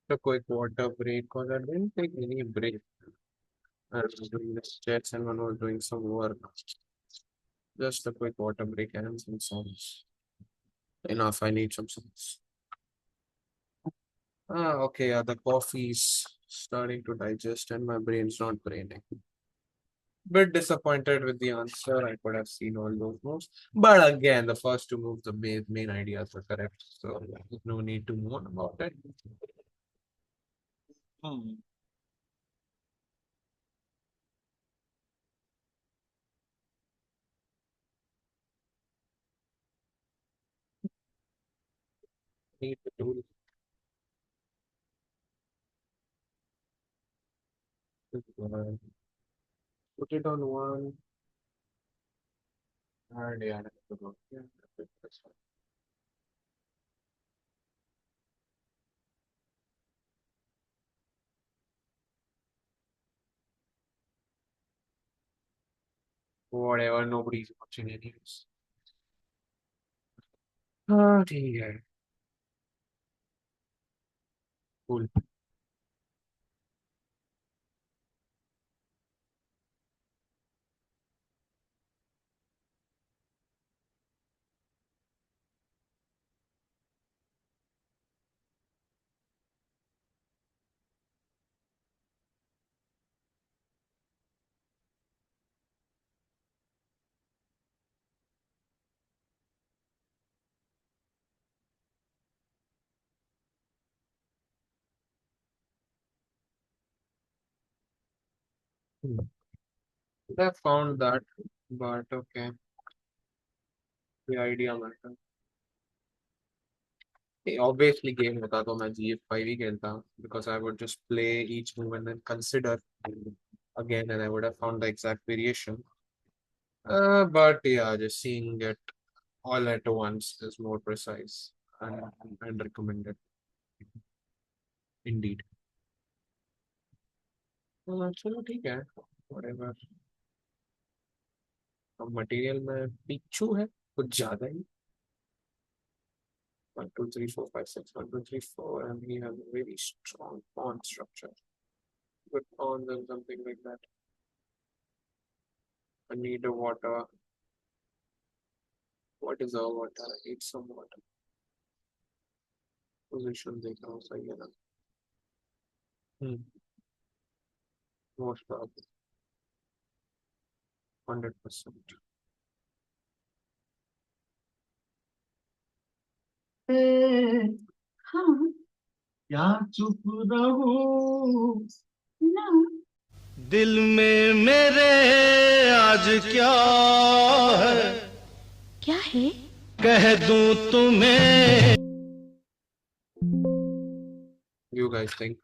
A quick water break because I didn't take any break. I was doing the chats and one was doing some work. Just a quick water break and some songs. Enough, I need some songs. Okay, the coffee's starting to digest and my brain's not braining. Bit disappointed with the answer. I could have seen all those moves. But again, the first two moves, the main ideas were correct. So there's no need to moan about it. Hmm. Need to do this. Put it on one. And yeah, that's the one. Yeah, that's fine. Whatever, nobody's watching anyways. ठीक है. Cool. Hmm. I found that, but okay, the idea matter. Obviously, game होता तो मैं GF5 ही खेलता because I would just play each move and then consider again, and I would have found the exact variation. But yeah, just seeing it all at once is more precise and, and recommended indeed. चलो ठीक है, whatever. अब material में Picchu है कुछ ज्यादा ही. 1 2 3 4 5 6 1 2 3 4 and we have a very strong pawn structure. Good pawns and something like that. I need a water. What is our water? I need some water. Position देखना हो सही है ना. Hmm. Most probably 100%. हाँ. क्या चुप रहूं ना. दिल में मेरे आज क्या है क्या है कह दूं तुम्हें. You guys think?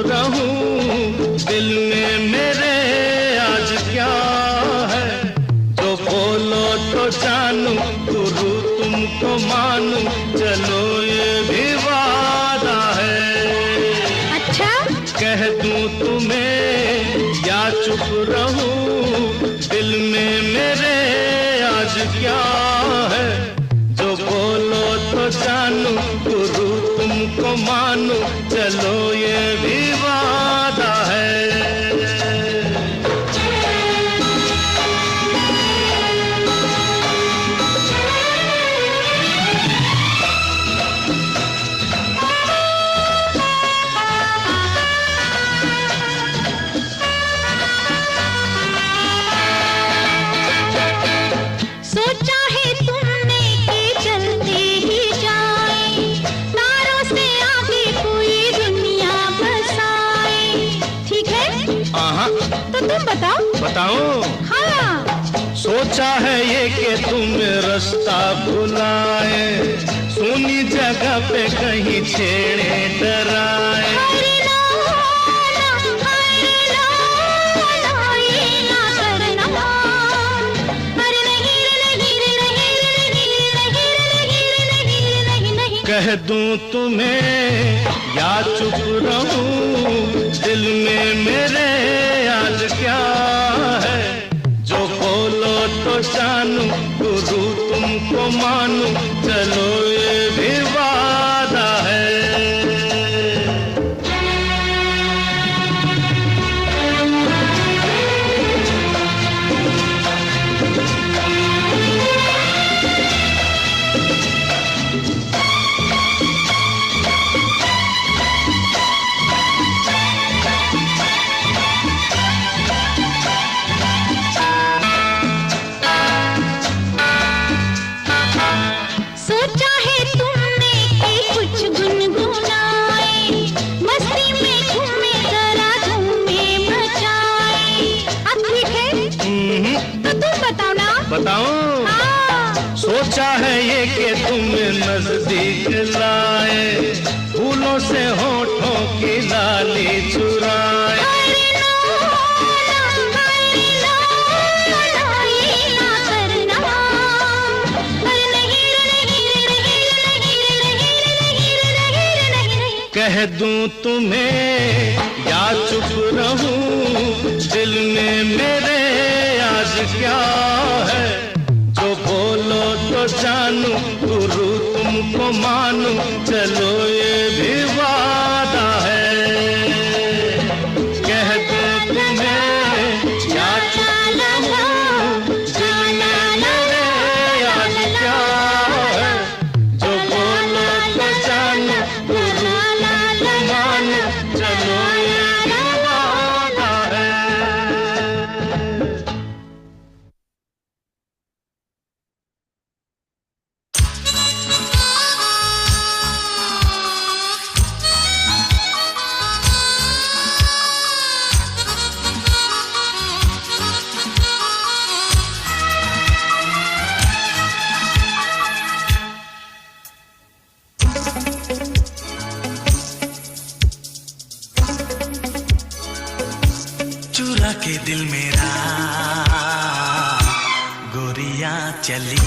रहूं, दिल में मेरे आज क्या है, जो बोलो तो जानूं, गुरु तुमको मानूं, चलो ये भी वादा है। अच्छा, कह दूं तुम्हें या चुप रहूं, दिल में मेरे आज क्या है, जो बोलो तो जानूं, गुरु तुमको मानूं, चलो ये भी वादा है। सोचा है तुमने कि चलते ही जाए, तारों से आगे कोई दुनिया बसाए, ठीक है? हाँ, तो तुम बताओ। बताऊं? हाँ। सोचा है ये कि तुम रास्ता भुलाए, सुनी जगह पे कहीं छेड़े डराए। अरे ना, अरे ना, ये ना करना। अरे नहीं रे, नहीं रे, नहीं रे, नहीं रे, नहीं रे, नहीं रे, नहीं, नहीं। कह दूं तुम्हें या चुप रहूं, दिल में मेरे आज क्या है, जो बोलो तो जानूं, गुरु तुमको मानूं, चलो ये भी वादा है। सोचा है तुमने कि कुछ गुनगुनाए, मस्ती में घूमे जरा धूमे मचाए। अब ठीक है? तो तुम बताओ ना। बताऊं? हाँ। सोचा है ये कि तुम नजदीक लाए, फूलों से होठों की लाली चुराए। अरे ना, अरे ना, ये ना करना। अरे नहीं रे, नहीं रे, नहीं रे, नहीं रे, नहीं रे, नहीं रे, नहीं रे, नहीं रे। कह दूं तुम्हें या चुप रहूं, दिल में मेरे आज क्या है, जो बोलो तो जानूं, गुरु तुमको मानूं, चलो ये भी वादा है। कह दूं तुम्हें या चुप रहूं, दिल में मेरे आज क्या है, जो बोलो तो जानूं, गुरु तुमको मानूं, चलो ये भी वादा है। चुरा के दिल मेरा गोरियां चली,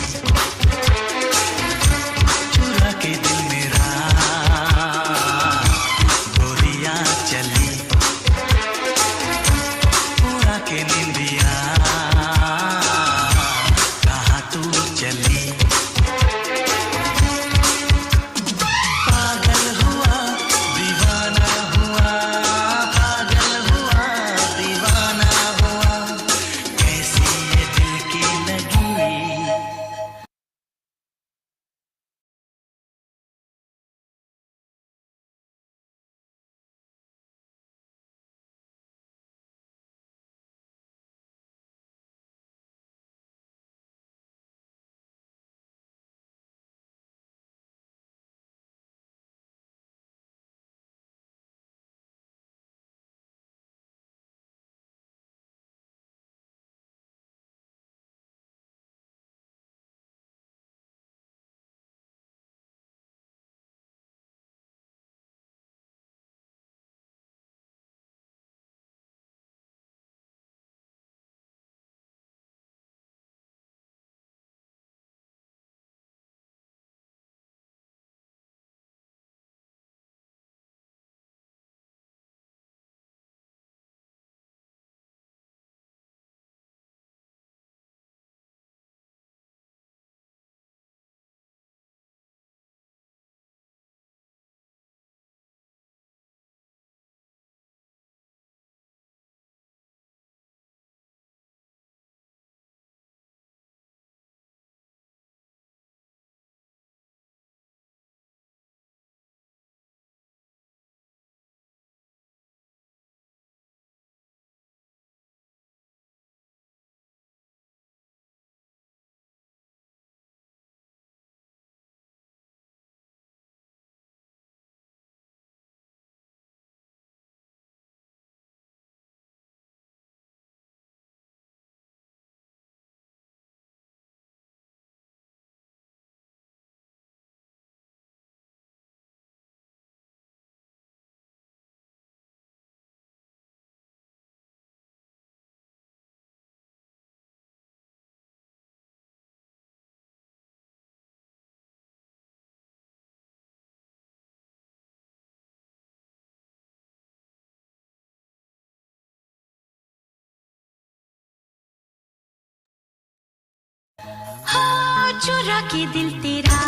चुरा के दिल तेरा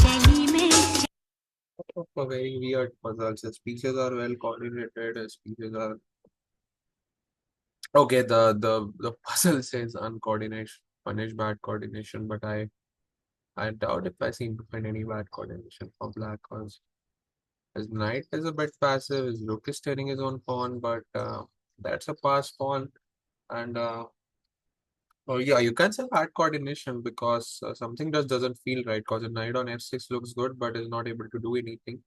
चली मैं A very weird puzzle. So speeches are well coordinated. Speeches are okay. The puzzle says uncoordination, punish bad coordination, but I doubt if I seem to find any bad coordination for black, because his knight is a bit passive. His rook is steering his own pawn, but that's a pass pawn. And oh yeah, you can say bad coordination because something just doesn't feel right. Because a knight on f6 looks good, but is not able to do anything.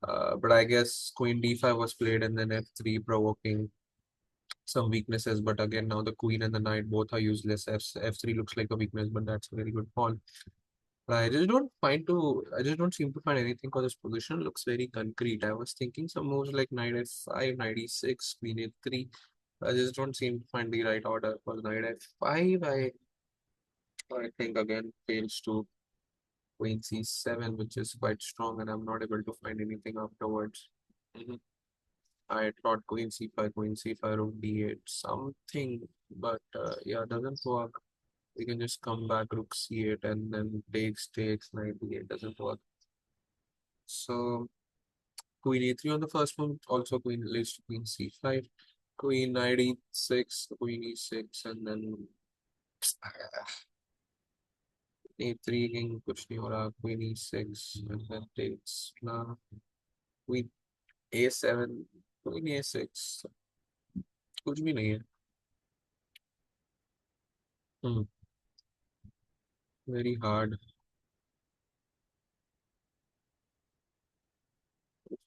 But I guess queen d5 was played and then f3 provoking some weaknesses. But again, now the queen and the knight both are useless. F3 looks like a weakness, but that's a very good pawn. I just don't seem to find anything because this position looks very concrete. I was thinking some moves like knight f5, knight e6, queen a3. I just don't seem to find the right order. For knight f5, I think again fails to queen c7, which is quite strong, and I'm not able to find anything afterwards. Mhm. I thought queen c5, rook d8, something, but yeah, doesn't work. We can just come back rook c8 and then takes, knight d8 doesn't work. So queen e3 on the first move, also queen leads to queen c5, queen knight e6, queen e6, and then a3 king कुछ नहीं हो रहा, queen e6 and then takes ना, queen a7, queen a6, कुछ भी नहीं है. Very hard.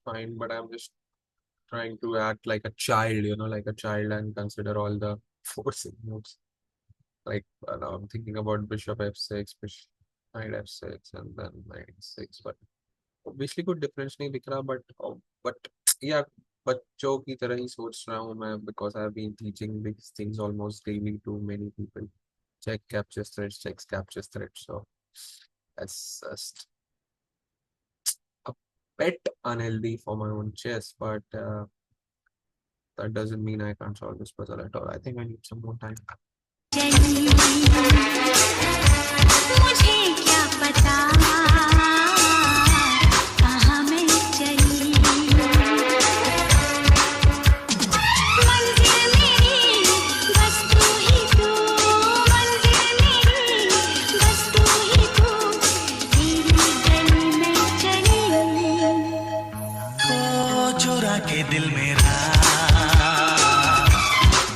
Fine, but I'm just trying to act like a child, like a child and consider all the forcing moves. Like now I'm thinking about bishop f6, bishop knight f6, and then knight e6. But obviously कोई difference नहीं दिख रहा. But yeah, बच्चों की तरह ही सोच रहा हूँ मैं, because I've been teaching these things almost daily to many people. Check captures threads, checks captures threads. So that's just a bit unhealthy for my own chess, but that doesn't mean I can't solve this puzzle at all. I think I need some more time. चली मुझे क्या पता कहाँ मैं चली मंजिल मेरी बस तू ही तू मंजिल मेरी बस तू ही तू तेरी गली में चली ओ चुरा के दिल मेरा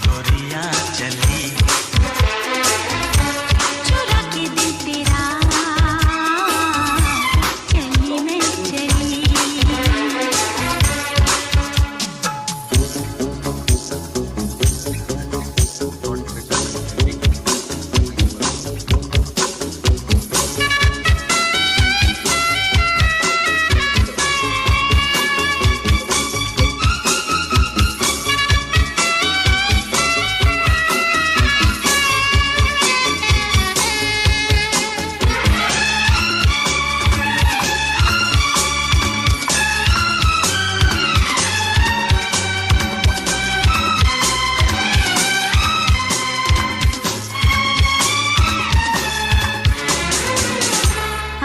गोरियां चली चुरा के दिल तेरा चली मैं चली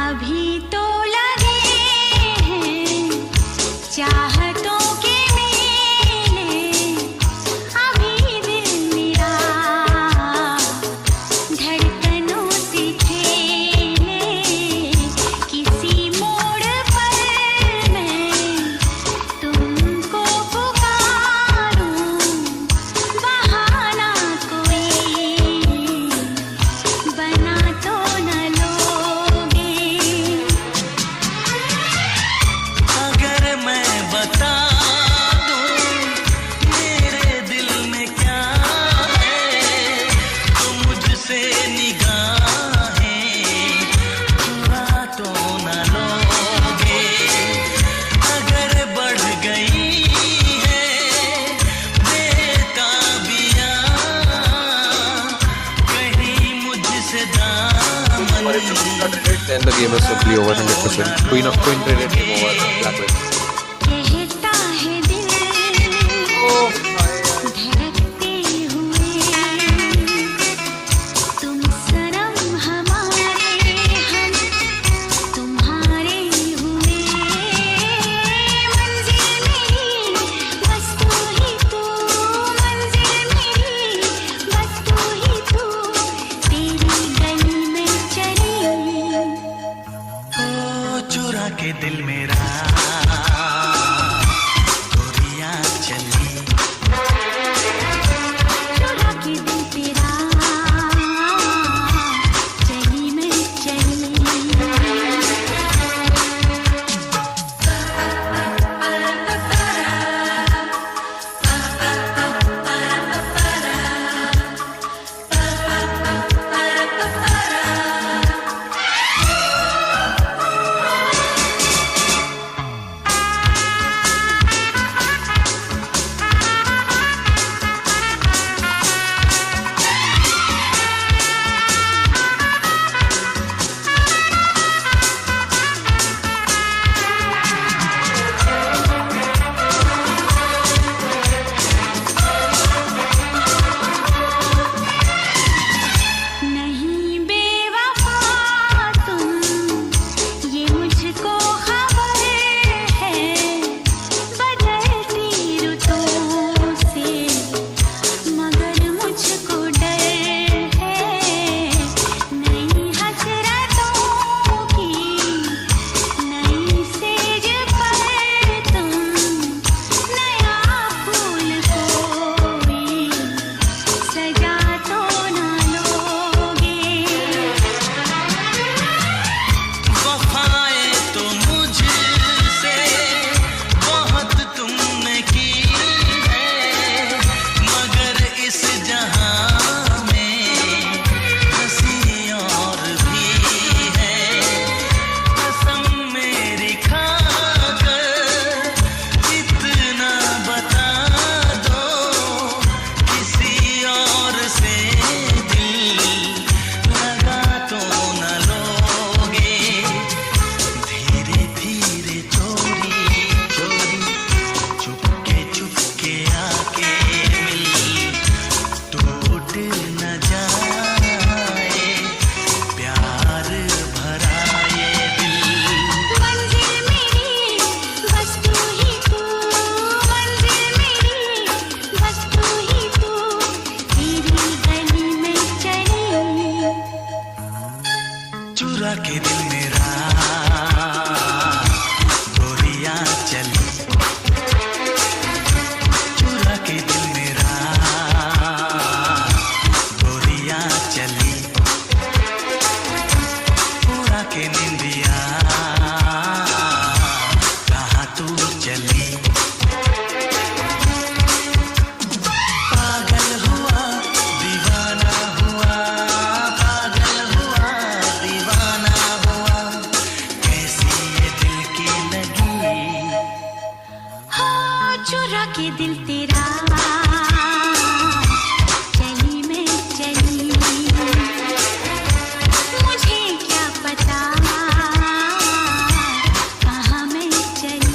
अभी तो लगे हैं चाहतों के मेले अभी दिल मेरा धड़कनों से खेले किसी मोड़ पर मैं तुमको पुकारूं बहाना कोई बना तो न लोगे अगर मैं बता दूं मेरे दिल में क्या है तो मुझसे निगाहें चुरा तो न लोगे अगर बढ़ गई है बेताबियां कहीं मुझसे दामन Then the game is totally over 100%. Queen traded game over. Black wins. कहता है दिल धड़कते हुए तुम सनम चुरा के दिल तेरा चली मैं चली, मुझे क्या पता कहाँ मैं चली।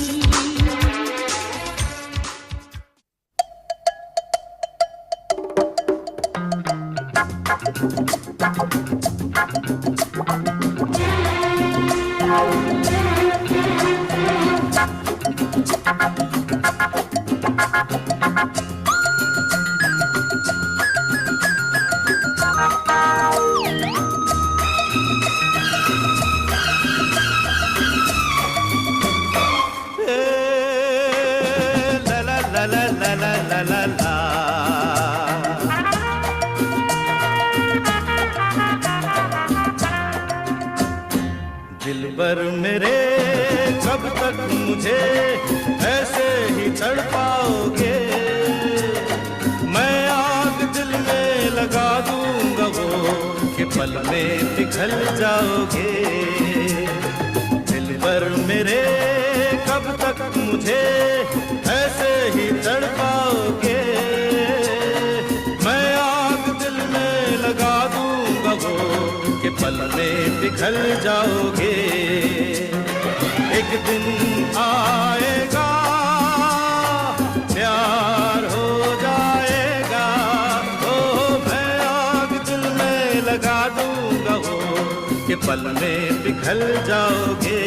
दिलबर मेरे कब तक मुझे ऐसे ही तड़पाओगे, मैं आग दिल में लगा दूंगा वो कि पल में पिघल जाओगे। दिलबर मेरे कब तक मुझे ऐसे ही तड़पाओगे, मैं आग दिल में लगा दूंगा वो कि पल में पिघल जाओगे। एक दिन आएगा प्यार हो जाएगा, ओ मैं आग दिल में लगा दूंगा वो कि पल में पिघल जाओगे।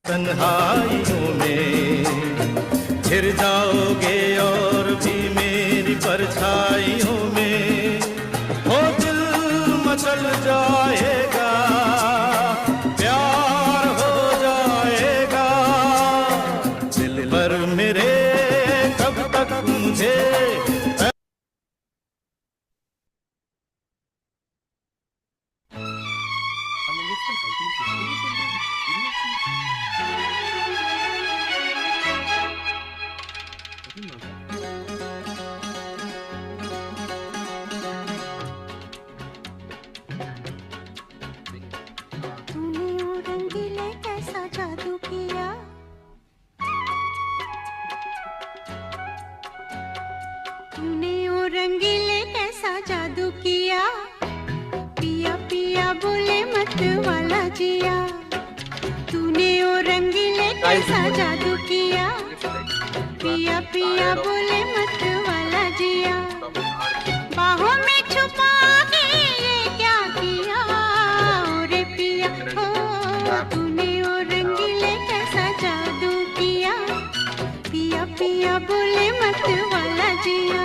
तन्हाइयों में घिर जाओगे और भी मेरी परछाइयों में, हो दिल मचल जाएगा, प्यार हो जाएगा। दिलबर मेरे कब तक मुझे तूने ओ रंगीले कैसा जादू किया, तूने ओ रंगीले कैसा जादू किया, पिया पिया बोले मत वाला जिया। तूने ओ रंगीले कैसा जादू किया, पिया पिया बोले मत वाला जिया। बाहों में छुपा के ये क्या किया, ओ रे पिया हो, तूने ओ रंगीले कैसा जादू किया, पिया पिया बोले मत वाला जिया।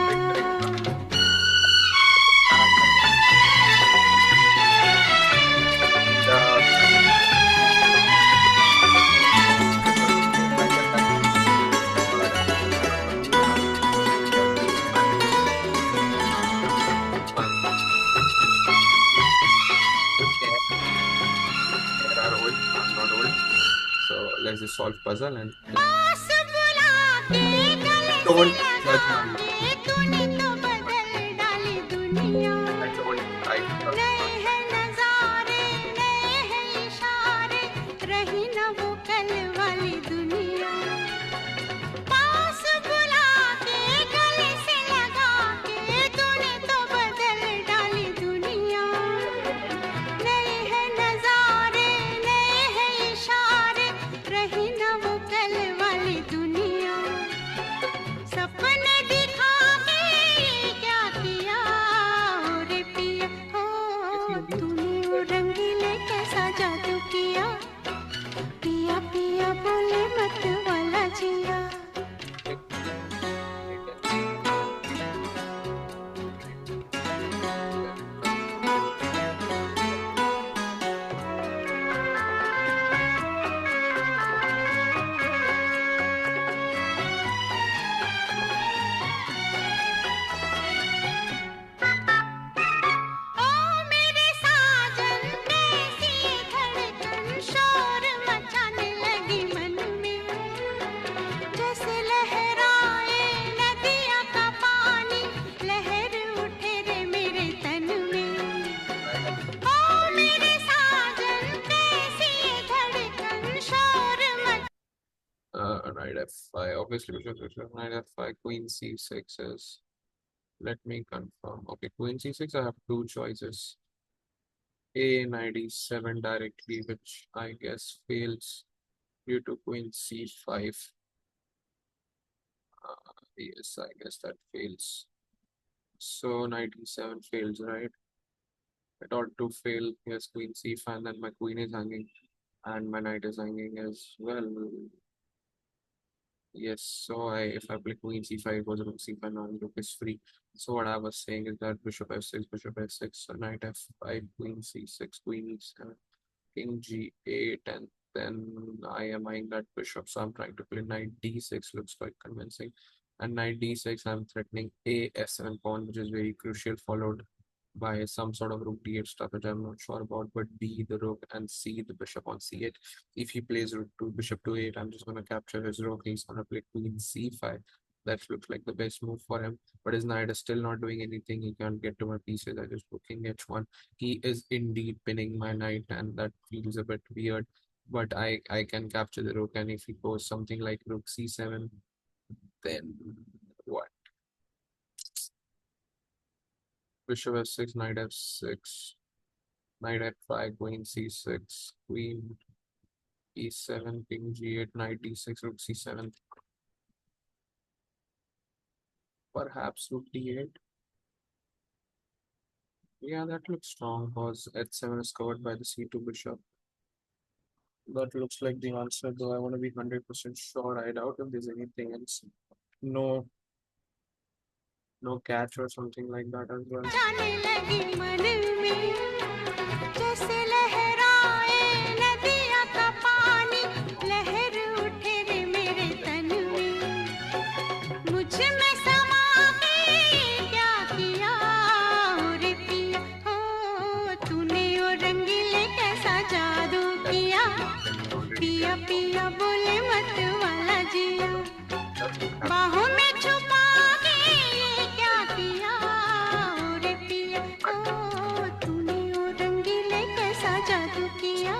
Let's just solve puzzle and पास बुला के गले से don't लगा judge me. के तूने तो बदल डाली दुनिया। I don't नए हैं नजारे, नए हैं इशारे, रही न वो कल वाली दुनिया। पास बुला के गले से लगा के तूने तो बदल डाली दुनिया। नए हैं नजारे, नए हैं इशारे, रही न वो कल वाली दुनिया। सपने दिखा के क्या किया, ओ रे पिया हो, F5. Obviously, bishop, knight F5, queen C6 is. Let me confirm. Okay, queen C6. I have two choices. A knight E7 directly, which I guess fails due to queen C5. Yes, I guess that fails. So knight E7 fails, right? It ought to fail. Yes, queen C5, and then my queen is hanging, and my knight is hanging as well. Yes, so if I play queen c5, it was rook c5, now rook is free. So what I was saying is that bishop f6, so knight f5, queen c6, queen e7, king g8, and then I am eyeing that bishop. So I'm trying to play knight d6, looks quite convincing. And knight d6, I'm threatening a f7 pawn, which is very crucial, followed by some sort of rook d8 stuff, which I'm not sure about, but b the rook and c the bishop on c8. If he plays rook to bishop to 8, I'm just going to capture his rook. He's going to play queen c5. That looks like the best move for him, but his knight is still not doing anything. He can't get to my pieces. I just booking h1. He is indeed pinning my knight, and that feels a bit weird, but I can capture the rook, and if he goes something like rook c7, then what? Bishop f6, knight f6, knight f5, queen c6, queen e7, king g8, knight d6, rook c7. Perhaps rook d8. Yeah, that looks strong because h7 is covered by the c2 bishop. That looks like the answer, though I want to be 100% sure. I doubt if there's anything else. No, no catch or something like that as well. जाने लगी मन में जैसे लहराए नदिया का पानी लहर उठे रे मेरे तन में मुझ में समा के क्या किया रे पिया हो तूने ओ रंगीले कैसा जादू किया पिया पिया बोले मत वाला जिया बाहों में छुपा के ये क्या किया रे पिया ओ तूने ओ रंगीले कैसा जादू किया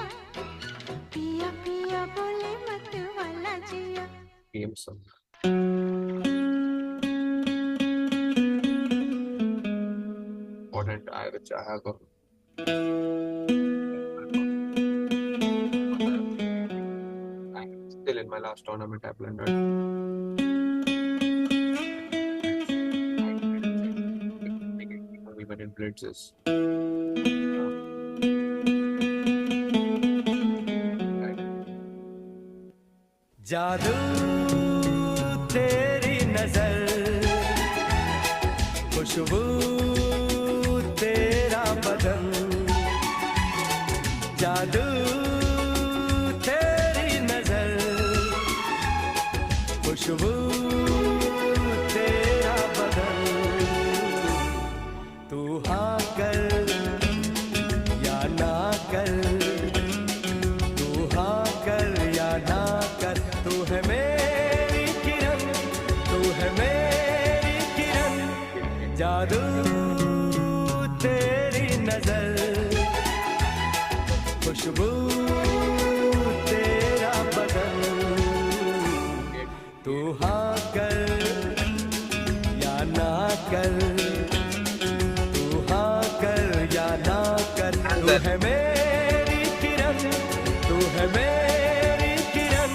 पिया पिया बोले मत वाला जिया Game some. Opponent I which I have a I'm still in my last tournament I blundered. We went in blitzes. जादू तेरी नजर खुशबू तेरा बदन जादू तेरी नजर खुशबू तेरा बदन तू हाँ कर या ना कर तू हाँ कर या ना कर तू है मेरी किरण तू है मेरी किरण जादू तेरी नजर खुशबू तेरा बदन तू हाँ कर या ना कर तू हाँ कर या ना कर तू है मेरी किरण तू है मेरी किरण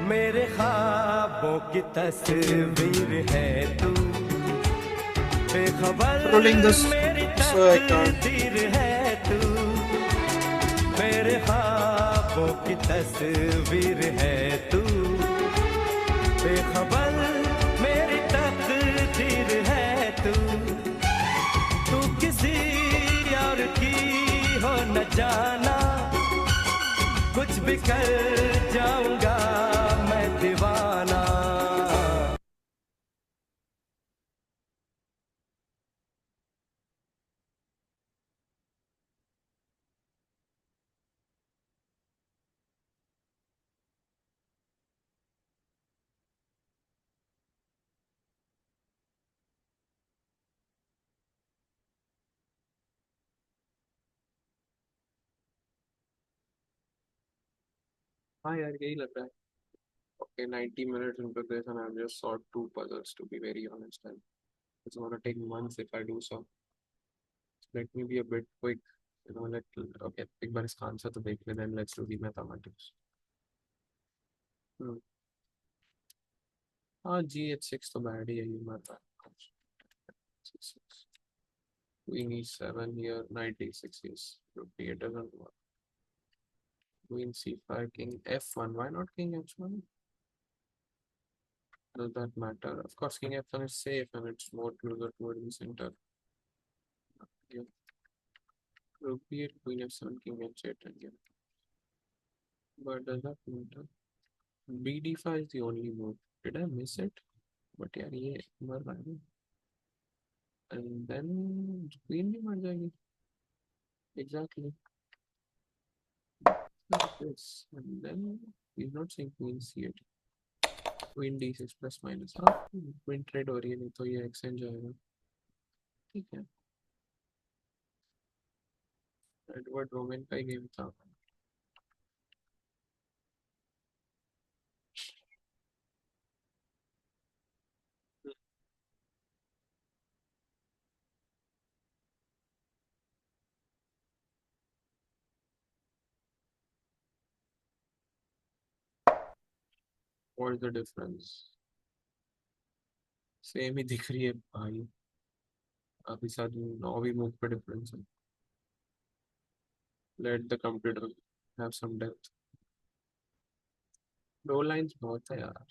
मेरे ख्वाबों की तस्वीर है तू बेखबर Rolling this मेरी so I can't. तकदीर है तू मेरे ख्वाबों की तस्वीर है तू बेखबर मेरी तकदीर है तू तू किसी और की हो न जाना कुछ भी कर जाऊंगा मैं दीवाना हाँ यार यही लग रहा है. Okay, 90 minutes into this and I've just solved two puzzles to be very honest. And it's gonna take months if I do so. Let me be a bit quick. Okay, एक बार इसका आंसर तो देख ले, then let's do the mathematics. Hmm. हाँ GH6 तो bad ही है ये माता. Queen E7 here, knight D6 is rupee, it doesn't work. Queen C5, King F1. Why not King H1? Does that matter? Of course, King F1 is safe and it's more closer towards the center. Yeah. Rook B8, Queen F7, King H8 again. But does that matter? BD5 is the only move. Did I miss it? But yeah, ये मर रहा है. And then Queen भी मर जाएगी. Exactly. Like this. And then he's not saying Queen C8. Queen D6 plus minus. हाँ, Queen trade हो रही है, नहीं तो ये exchange जाएगा. ठीक है. एडवर्ड रोमन का ही गेम था. What is the difference? Same ही दिख रही है भाई. अभी साथ 9वीं मूव पे डिफरेंस है. Let the computer have some depth. दो लाइंस बहुत है यार.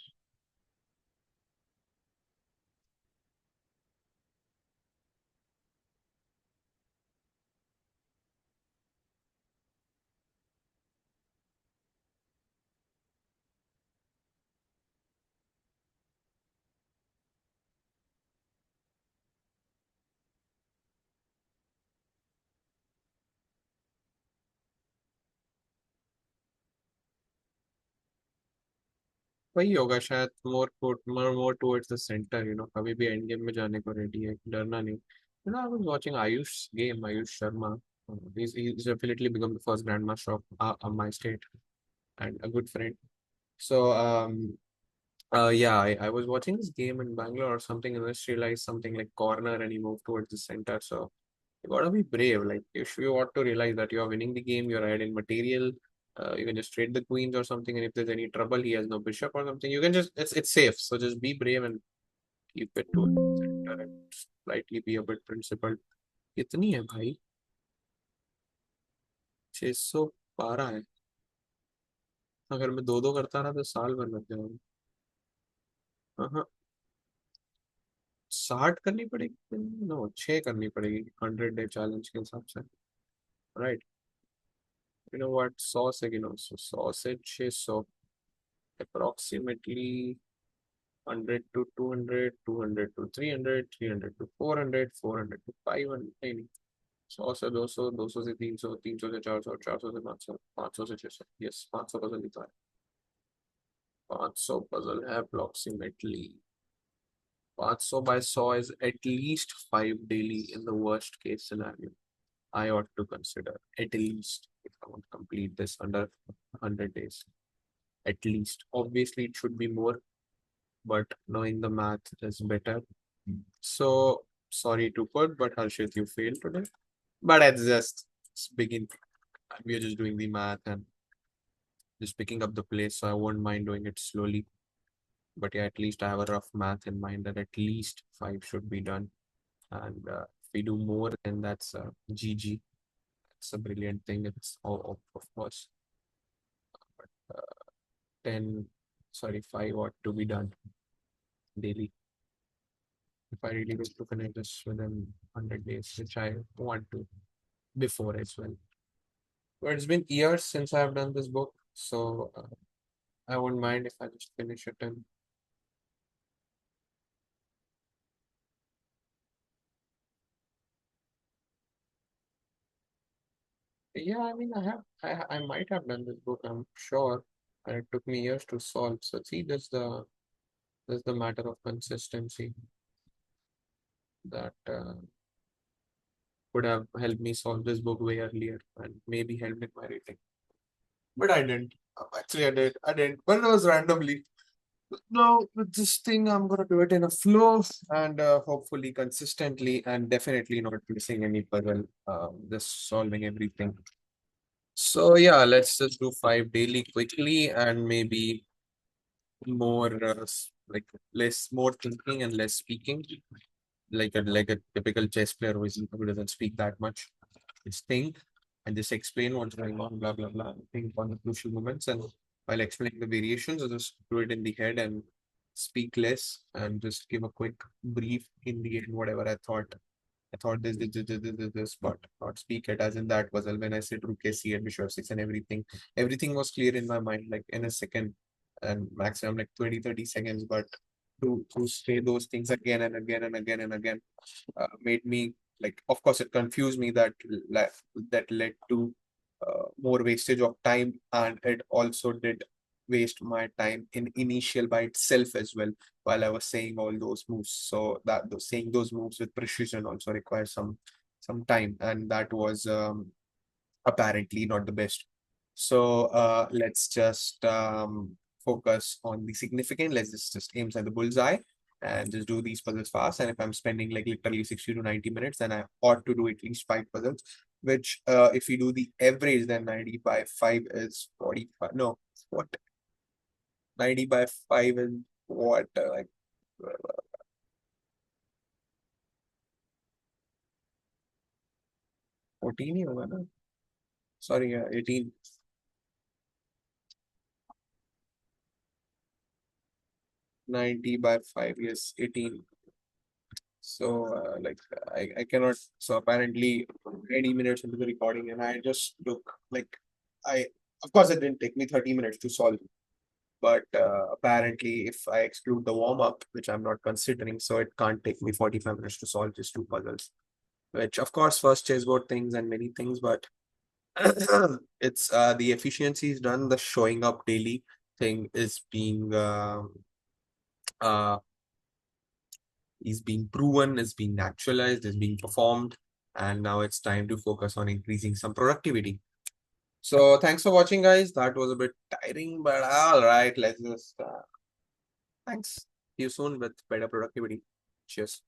वही होगा शायद. मोर टुवर्ड्स द सेंटर, कभी भी एंड गेम में जाने को रेडी है, डरना नहीं. I was watching Ayush game, Ayush Sharma. He's definitely become the first grandmaster of my state and a good friend. So yeah, I was watching this game in Bangalore or something, and I just realized something like corner, and he moved towards the center. So you gotta be brave. Like if you want to realize that you are winning the game, you're ahead in material. You can just trade the queens or something, and if there's any trouble, he has no bishop or something. You can just it's safe. So just be brave and keep it to center and slightly be a bit principled. कितनी है भाई? 612 है. अगर मैं दो दो करता रहा तो साल भर लग जाएगा. हाँ, 60 करनी पड़ेगी. नो, 6 करनी पड़ेगी 100 डे चैलेंज के हिसाब से. राइट. व्हाट 100 से गिनो. 100 से 600 approximately. 100 to 200, 200 to 300, 300 to 400, 400 to 500. नहीं नहीं, 100 से 200, 200 से 300, 300 से 400, 400 से 500, 500 से 600. यस, 500 पजल लिखा है. 500 पजल है approximately. 500 by 100 is at least 5 daily in the worst case scenario. I ought to consider at least if I want to complete this under 100 days. At least. Obviously, it should be more, but knowing the math is better. So, sorry to put, but Harshit, you failed today. But it's begin. We are just doing the math and just picking up the place, so I won't mind doing it slowly. But yeah, at least I have a rough math in mind that at least 5 should be done. And if we do more, then that's GG. It's a brilliant thing. It's all, of course, uh, 10, sorry, 5 ought to be done daily. If I really wish to connect this within 100 days, which I want to before as well. But it's been years since I've done this book, so I won't mind if I just finish it. And yeah, I mean, I might have done this book, I'm sure. And it took me years to solve. So see, there's the matter of consistency that would have helped me solve this book way earlier and maybe helped in my rating. But I didn't. Actually, I did. I didn't, but it was randomly. No, with this thing, I'm gonna do it in a flow and hopefully consistently and definitely not missing any puzzle. Just solving everything. So yeah, let's just do five daily quickly and maybe more like less more thinking and less speaking. Like a typical chess player who doesn't speak that much. Just think and just explain what's going on, blah blah blah. Think on the crucial moments and while explaining the variations, I just do it in the head and speak less and just give a quick brief in the end, whatever I thought this, but not speak it as in that puzzle. When I said rook c and bishop 6 and everything was clear in my mind, like in a second and maximum like 20-30 seconds. But to say those things again and again and again and again made me like, of course, it confused me that led to more wastage of time, and it also did waste my time in initial by itself as well while I was saying all those moves. So saying those moves with precision also requires some time, and that was apparently not the best. So let's just focus on the significant. Let's just aim at the bullseye and just do these puzzles fast. And if I'm spending like literally 60 to 90 minutes, then I ought to do at least five puzzles, which if we do the average, then 90 by 5 is 45. No, what? 90 by 5 is what? Like 14 ही होगा ना? Sorry, 18. 90 by 5, yes, 18. So, I cannot. So, apparently, 80 minutes into the recording, and I just look like of course, it didn't take me 30 minutes to solve, but apparently, if I exclude the warm up, which I'm not considering, so it can't take me 45 minutes to solve just two puzzles, which, of course, first chessboard things and many things, but it's the efficiency is done, the showing up daily thing uh, is being proven, is being actualized, is being performed, and now it's time to focus on increasing some productivity. So thanks for watching, guys. That was a bit tiring, but all right, let's just thanks. See you soon with better productivity. Cheers.